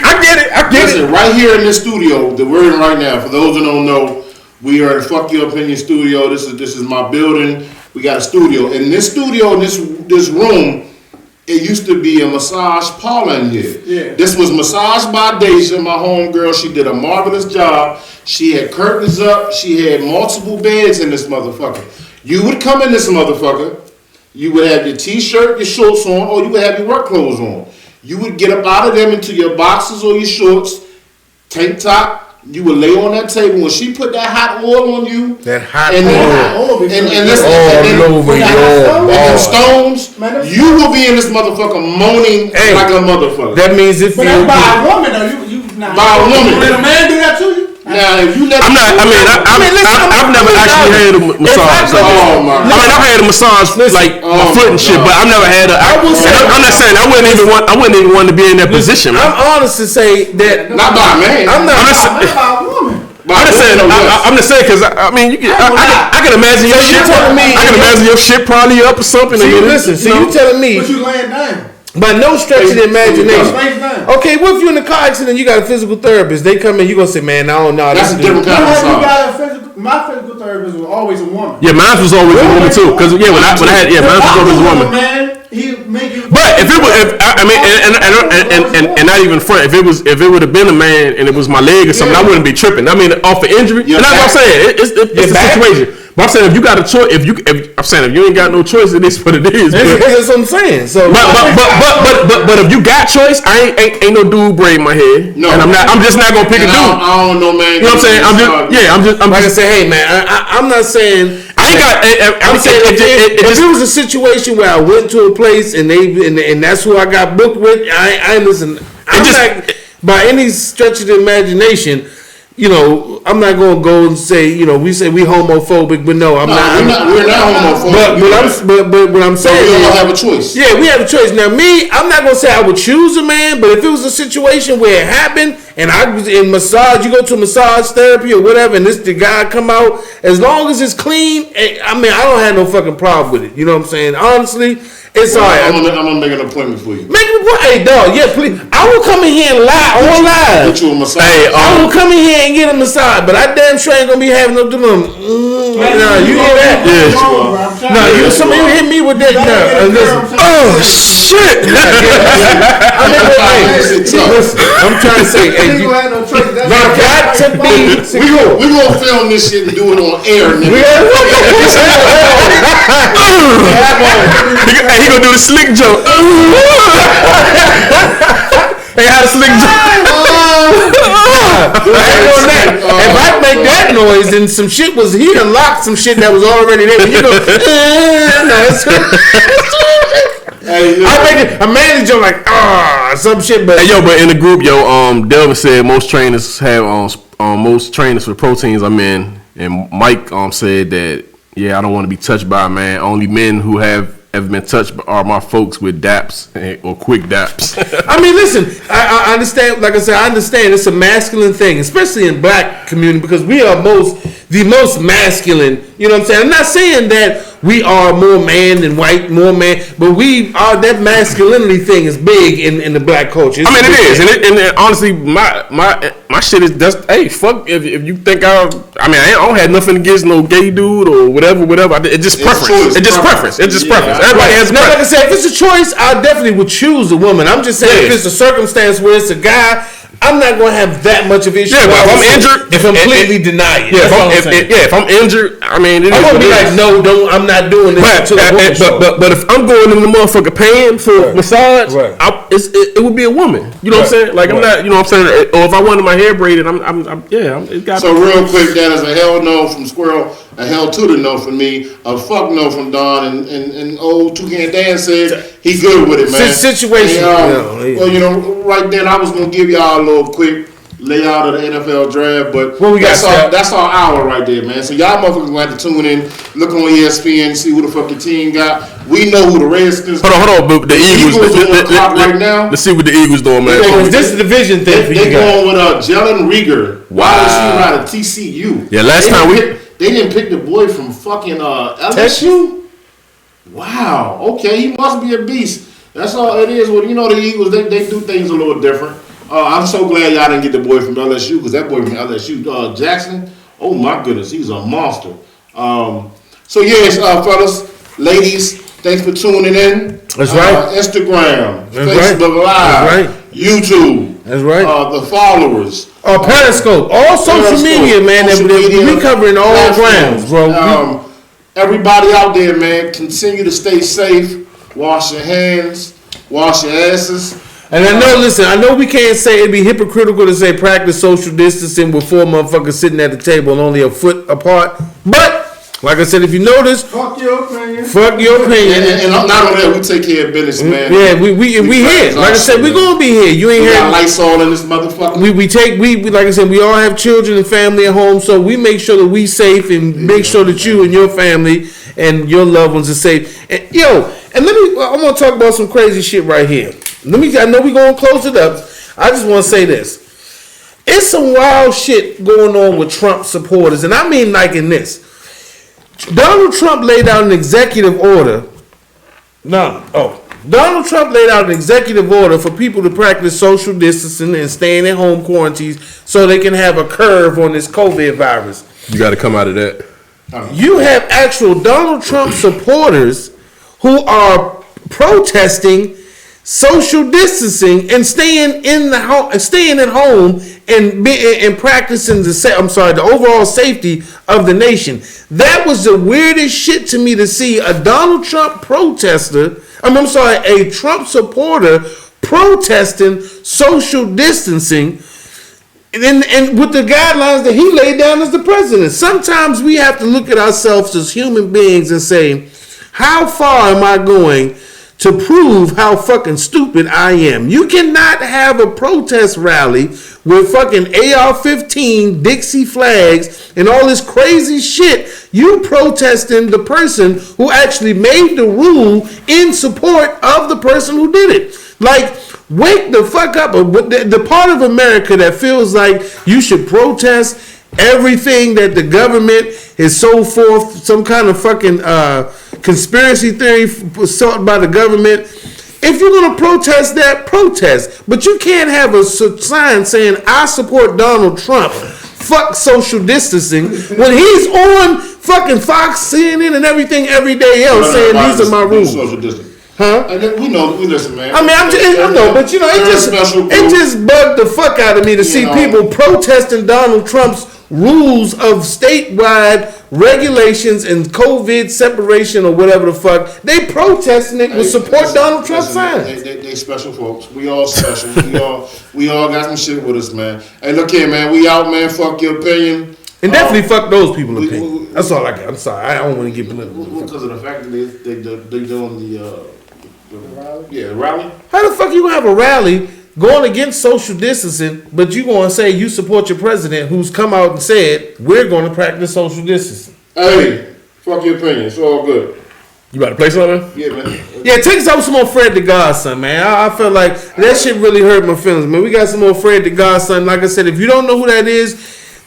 I get it. Listen, right here in this studio that we're in right now. For those that don't know. We are in Fuck Your Opinion studio. This is my building. We got a studio. In this studio, in this room, it used to be a massage parlor in here. Yeah. This was massaged by Deja, my homegirl. She did a marvelous job. She had curtains up. She had multiple beds in this motherfucker. You would come in this motherfucker. You would have your t-shirt, your shorts on, or you would have your work clothes on. You would get up out of them into your boxers or your shorts, tank top. You would lay on that table when she put that hot oil on you. That hot oil. And stones. You will be in this motherfucker moaning like a motherfucker. That means if but that's by a woman though. By a woman. Did a man do that to you? Now, if you let I've never actually had a massage. I've had a massage like my foot and shit, but I've never had a. I'm not saying I wouldn't even want to be in that position. I'm honest to say that not by a man. I'm not by a woman. I'm just saying because I mean I can imagine your shit. I can imagine your shit probably up or something. You telling me? But you laying down. But no stretch of the imagination. Okay, what if you're in a car accident and you got a physical therapist? They come in, you gonna say, man, I don't know. That's a different kind of massage. My physical therapist was always a woman. Yeah, mine was always a woman too. Because when I had mine was always a woman. But if it was, and not even front. If it would have been a man and it was my leg or something, I wouldn't be tripping. I mean, off of injury. And that's what I'm saying. It's the situation. But I'm saying if you got a choice, if you ain't got no choice, it is what it is. That's what I'm saying. So, but if you got choice, I ain't no dude braid my head. No, and I'm just not gonna pick a dude. I don't know, man. You know what I'm saying? I'm just like I say, hey man, I'm not saying. I'm saying if it was a situation where I went to a place and that's who I got booked with, I listen. I'm not by any stretch of the imagination. You know, I'm not gonna go and say, you know, we say we homophobic, but no, I'm not. We're not homophobic. But what I'm saying we all have a choice. Yeah, we have a choice. Now, me, I'm not gonna say I would choose a man, but if it was a situation where it happened and I was in massage, you go to massage therapy or whatever, and the guy come out, as long as it's clean, I mean, I don't have no fucking problem with it. You know what I'm saying? Honestly. It's alright. I'm gonna make an appointment for you. Make an appointment. Hey, dog. Yeah, please. I will come in here and lie. I won't lie. Get you a massage. Hey, I will come in here and get a massage, but I damn sure ain't gonna be having no doing. Nah, you hear that? Yeah. No, somebody hit me with that. Oh shit! I'm trying to say, hey, you got to be. We gonna film this shit and do it on air. Hey, he gonna do the slick joke. Hey, slick If I make that noise, then some shit was he unlocked some shit that was already there. When you go, I make a joke like some shit, but hey, but in the group, Delvin said most trainers have most trainers for proteins I'm in, and Mike said that I don't want to be touched by a man. Only men who have ever been touched are my folks with daps or quick daps. I mean, listen, I understand. Like I said, I understand it's a masculine thing, especially in black community, because we are the most masculine. You know what I'm saying? I'm not saying that we are more man than white, more man, but we are, that masculinity thing is big in the black culture. I mean, it is, and honestly, my shit is just, hey, fuck if you think I don't have nothing against no gay dude or whatever. It's just preference. It's just preference. Everybody has preference. Like I said, if it's a choice, I definitely would choose a woman. I'm just saying, if it's a circumstance where it's a guy, I'm not gonna have that much of an issue. Yeah, but if I'm injured, if completely deny it. If I'm injured, I mean, I won't be like, no, don't. I'm not doing this. But if I'm going in the motherfucker paying for massage, it would be a woman. You know what I'm saying? Like I'm not. You know what I'm saying? Or if I wanted my hair braided, it got. So real quick, that is a hell no from Squirrel, a hell to the no from me, a fuck no from Don, and old Toucan Dan said he good with it, man. Situation. Well, right then I was gonna give y'all a little quick layout of the NFL draft, but that's our hour right there, man. So y'all motherfuckers gonna have to tune in, look on ESPN, see who the fuck the team got. We know who the Redskins. Hold on, but the Eagles right now. Let's see what the Eagles doing, man. This is the division thing. They going with Jalen Rieger. Wow. YSU out of TCU. Yeah, last time they didn't pick the boy from fucking LSU. Wow. Okay, he must be a beast. That's all it is. Well, the Eagles, they do things a little different. I'm so glad y'all didn't get the boy from LSU, because that boy from LSU, Jackson, oh my goodness, he's a monster. So yes, fellas, ladies, thanks for tuning in. That's right. Instagram, Facebook Live, YouTube. That's right. The followers. Periscope. All social media, man. We covering all grounds, bro. Everybody out there, man, continue to stay safe. Wash your hands. Wash your asses. And I know we can't say, it'd be hypocritical to say practice social distancing with 4 motherfuckers sitting at the table and only a foot apart. But, like I said, if you notice, fuck your opinion. And not only that, we take care of business, man. Yeah, we here. Like I said, we gonna be here. You ain't here. We got Lysol in this motherfucker. We like I said, we all have children and family at home, so we make sure that we safe and make sure that you and your family and your loved ones are safe. And I'm gonna talk about some crazy shit right here. I know we gonna close it up. I just want to say this. It's some wild shit going on with Trump supporters, and I mean like in this. Donald Trump laid out an executive order. Donald Trump laid out an executive order for people to practice social distancing and staying at home quarantines so they can have a curve on this COVID virus. You got to come out of that. You have actual Donald Trump supporters who are protesting social distancing and staying at home and practicing the overall safety of the nation. That was the weirdest shit to me, to see a Donald Trump a Trump supporter protesting social distancing and with the guidelines that he laid down as the president. Sometimes we have to look at ourselves as human beings and say, how far am I going to prove how fucking stupid I am? You cannot have a protest rally with fucking AR-15, Dixie flags, and all this crazy shit. You protesting the person who actually made the rule in support of the person who did it. Like, wake the fuck up. The part of America that feels like you should protest everything that the government is so forth, some kind of fucking conspiracy theory sought by the government. If you're going to protest that, protest. But you can't have a sign saying, I support Donald Trump, fuck social distancing, when he's on fucking Fox, CNN, and everything every day else saying these are my rules. Huh? We listen, man. I mean, I know, but it just bugged the fuck out of me to see people protesting Donald Trump's rules of statewide regulations and COVID separation or whatever the fuck. They protesting it with support Donald Trump signs. They special folks. We all special. we all got some shit with us, man. Hey, look here, man. We out, man. Fuck your opinion. And definitely fuck those people opinion. That's all I got. I'm sorry. I don't want to get political. Because of the fact that they doing the rally. How the fuck you gonna have a rally going against social distancing, but you gonna say you support your president who's come out and said we're gonna practice social distancing? Hey, fuck your opinion. It's all good. You about to play something? Yeah, man. Yeah, take us out some more Fred the Godson, man. I feel like that shit really hurt my feelings, man. We got some more Fred the Godson. Like I said, if you don't know who that is,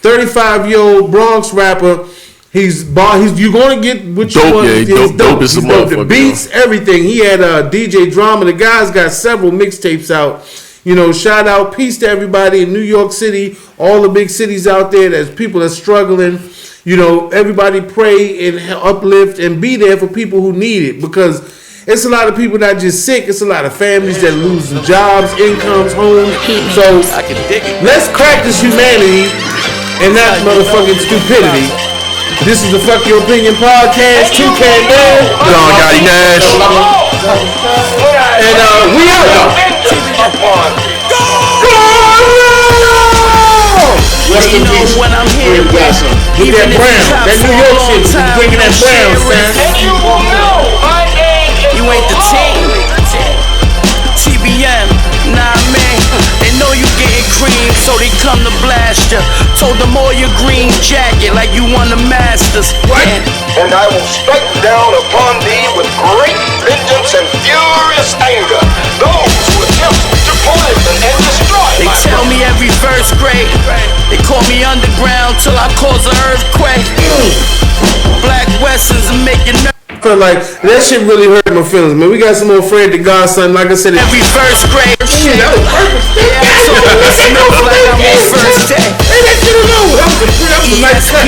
35-year-old Bronx rapper. You're gonna get what you want. Yeah, dope is some motherfucker. The beats, everything. He had DJ Drama. The guy's got several mixtapes out. You know, shout out, peace to everybody in New York City, all the big cities out there. There's people that's struggling. You know, everybody pray and uplift and be there for people who need it, because it's a lot of people not just sick. It's a lot of families that losing jobs, incomes, homes. So let's practice humanity and not motherfucking stupidity. This is the Fuck Your Opinion podcast. Toucan Dan, DonGottiNash, and we out. You know when I'm here, With that brown, that New York shit, drinking that brown, son. And you will know my name is you ain't the team. TBM, nah man. They know you getting cream, so they come to blast ya. Told them all your green jacket like you won the Masters. And I will strike down upon thee with great vengeance and furious anger those who attempt to poison and destroy. They tell me every verse great. They call me underground till I cause an earthquake. Black Westerns and making feel like that shit really hurt my feelings, man. We got some more Fred the Godson. Like I said, every verse great. Shit, that was perfect. So it smells like I'm on first day. Hey, that shit alone. That was a nice cut.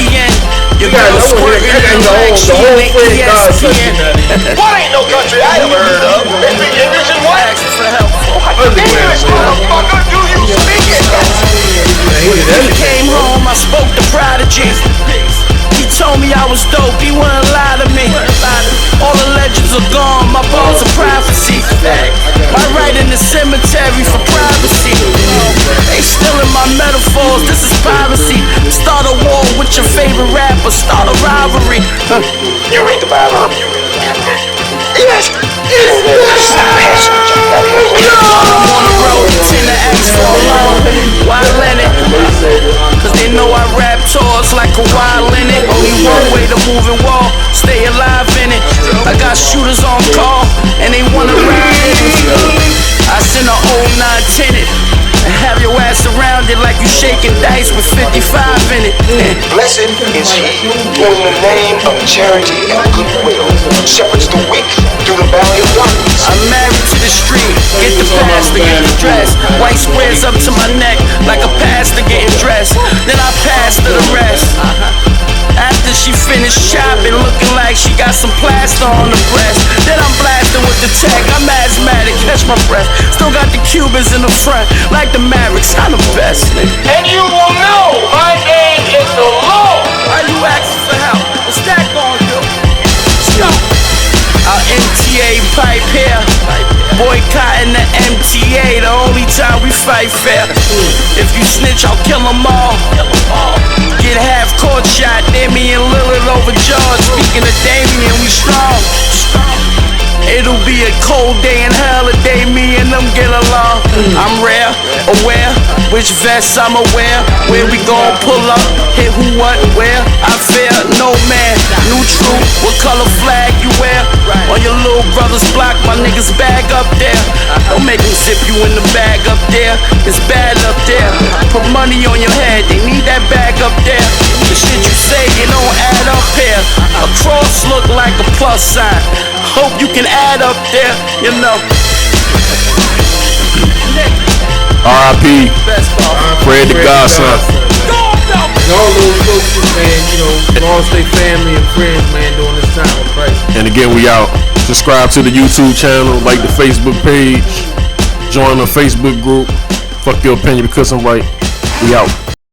You got the whole Fred Godson. What ain't no country I ever heard of? They speak English and what? Ask for help. English, motherfucker, do you speak it? When he came home, I spoke to Prodigy. He told me I was dope, he wouldn't lie to me. All the legends are gone, my balls are prophecy. My right in the cemetery for privacy. They stealing my metaphors, this is piracy. Start a war with your favorite rapper, start a rivalry. You read the Bible? Yes. I'm on the road, tend to ask for a loan. Why Leonard? Cause they know I rap tours like a wild in it. Only one way to move and walk, stay alive in it. I got shooters on call, and they wanna ride in it. I send a old 910 and have your ass surrounded like you shaking dice with 55 in it. Blessed is he who in the name of charity and goodwill shepherds the weak through the valley of darkness. I'm married to the street, get the pastor, get the dress. White squares up to my neck like a pastor getting dressed. Then I pass to the rest. After she finished shopping, looking like she got some plaster on the breast. Then I'm blasting with the tech, I'm asthmatic, catch my breath. Still got the Cubans in the front, like the Mavericks, I'm the best, nigga. And you will know my name is the Lord. Why you asking for help? What's that gonna do? Stop. Our MTA pipe here, boycotting the MTA, the only time we fight fair. If you snitch, I'll kill them all. Get half court shot, Damian Lillard over George. Speaking of Damian, we strong. It'll be a cold day in hell, a day me and them get along. I'm rare, aware, which vests I'ma wear. Where we gon' pull up, hit who, what, where. I fear no man, neutral, what color flag you wear. On your little brother's block, my niggas bag up there. Don't make them zip you in the bag up there, it's bad up there. Put money on your head, they need that bag up there. The shit you say, it don't add up here. A cross look like a plus sign. Hope you can add up there, you know. R.I.P. Fred The Godson. And all those folks, man, you know, lost their family and friends, man, during this time of crisis. And again, we out. Subscribe to the YouTube channel, like the Facebook page, join the Facebook group. Fuck your opinion because I'm right. We out.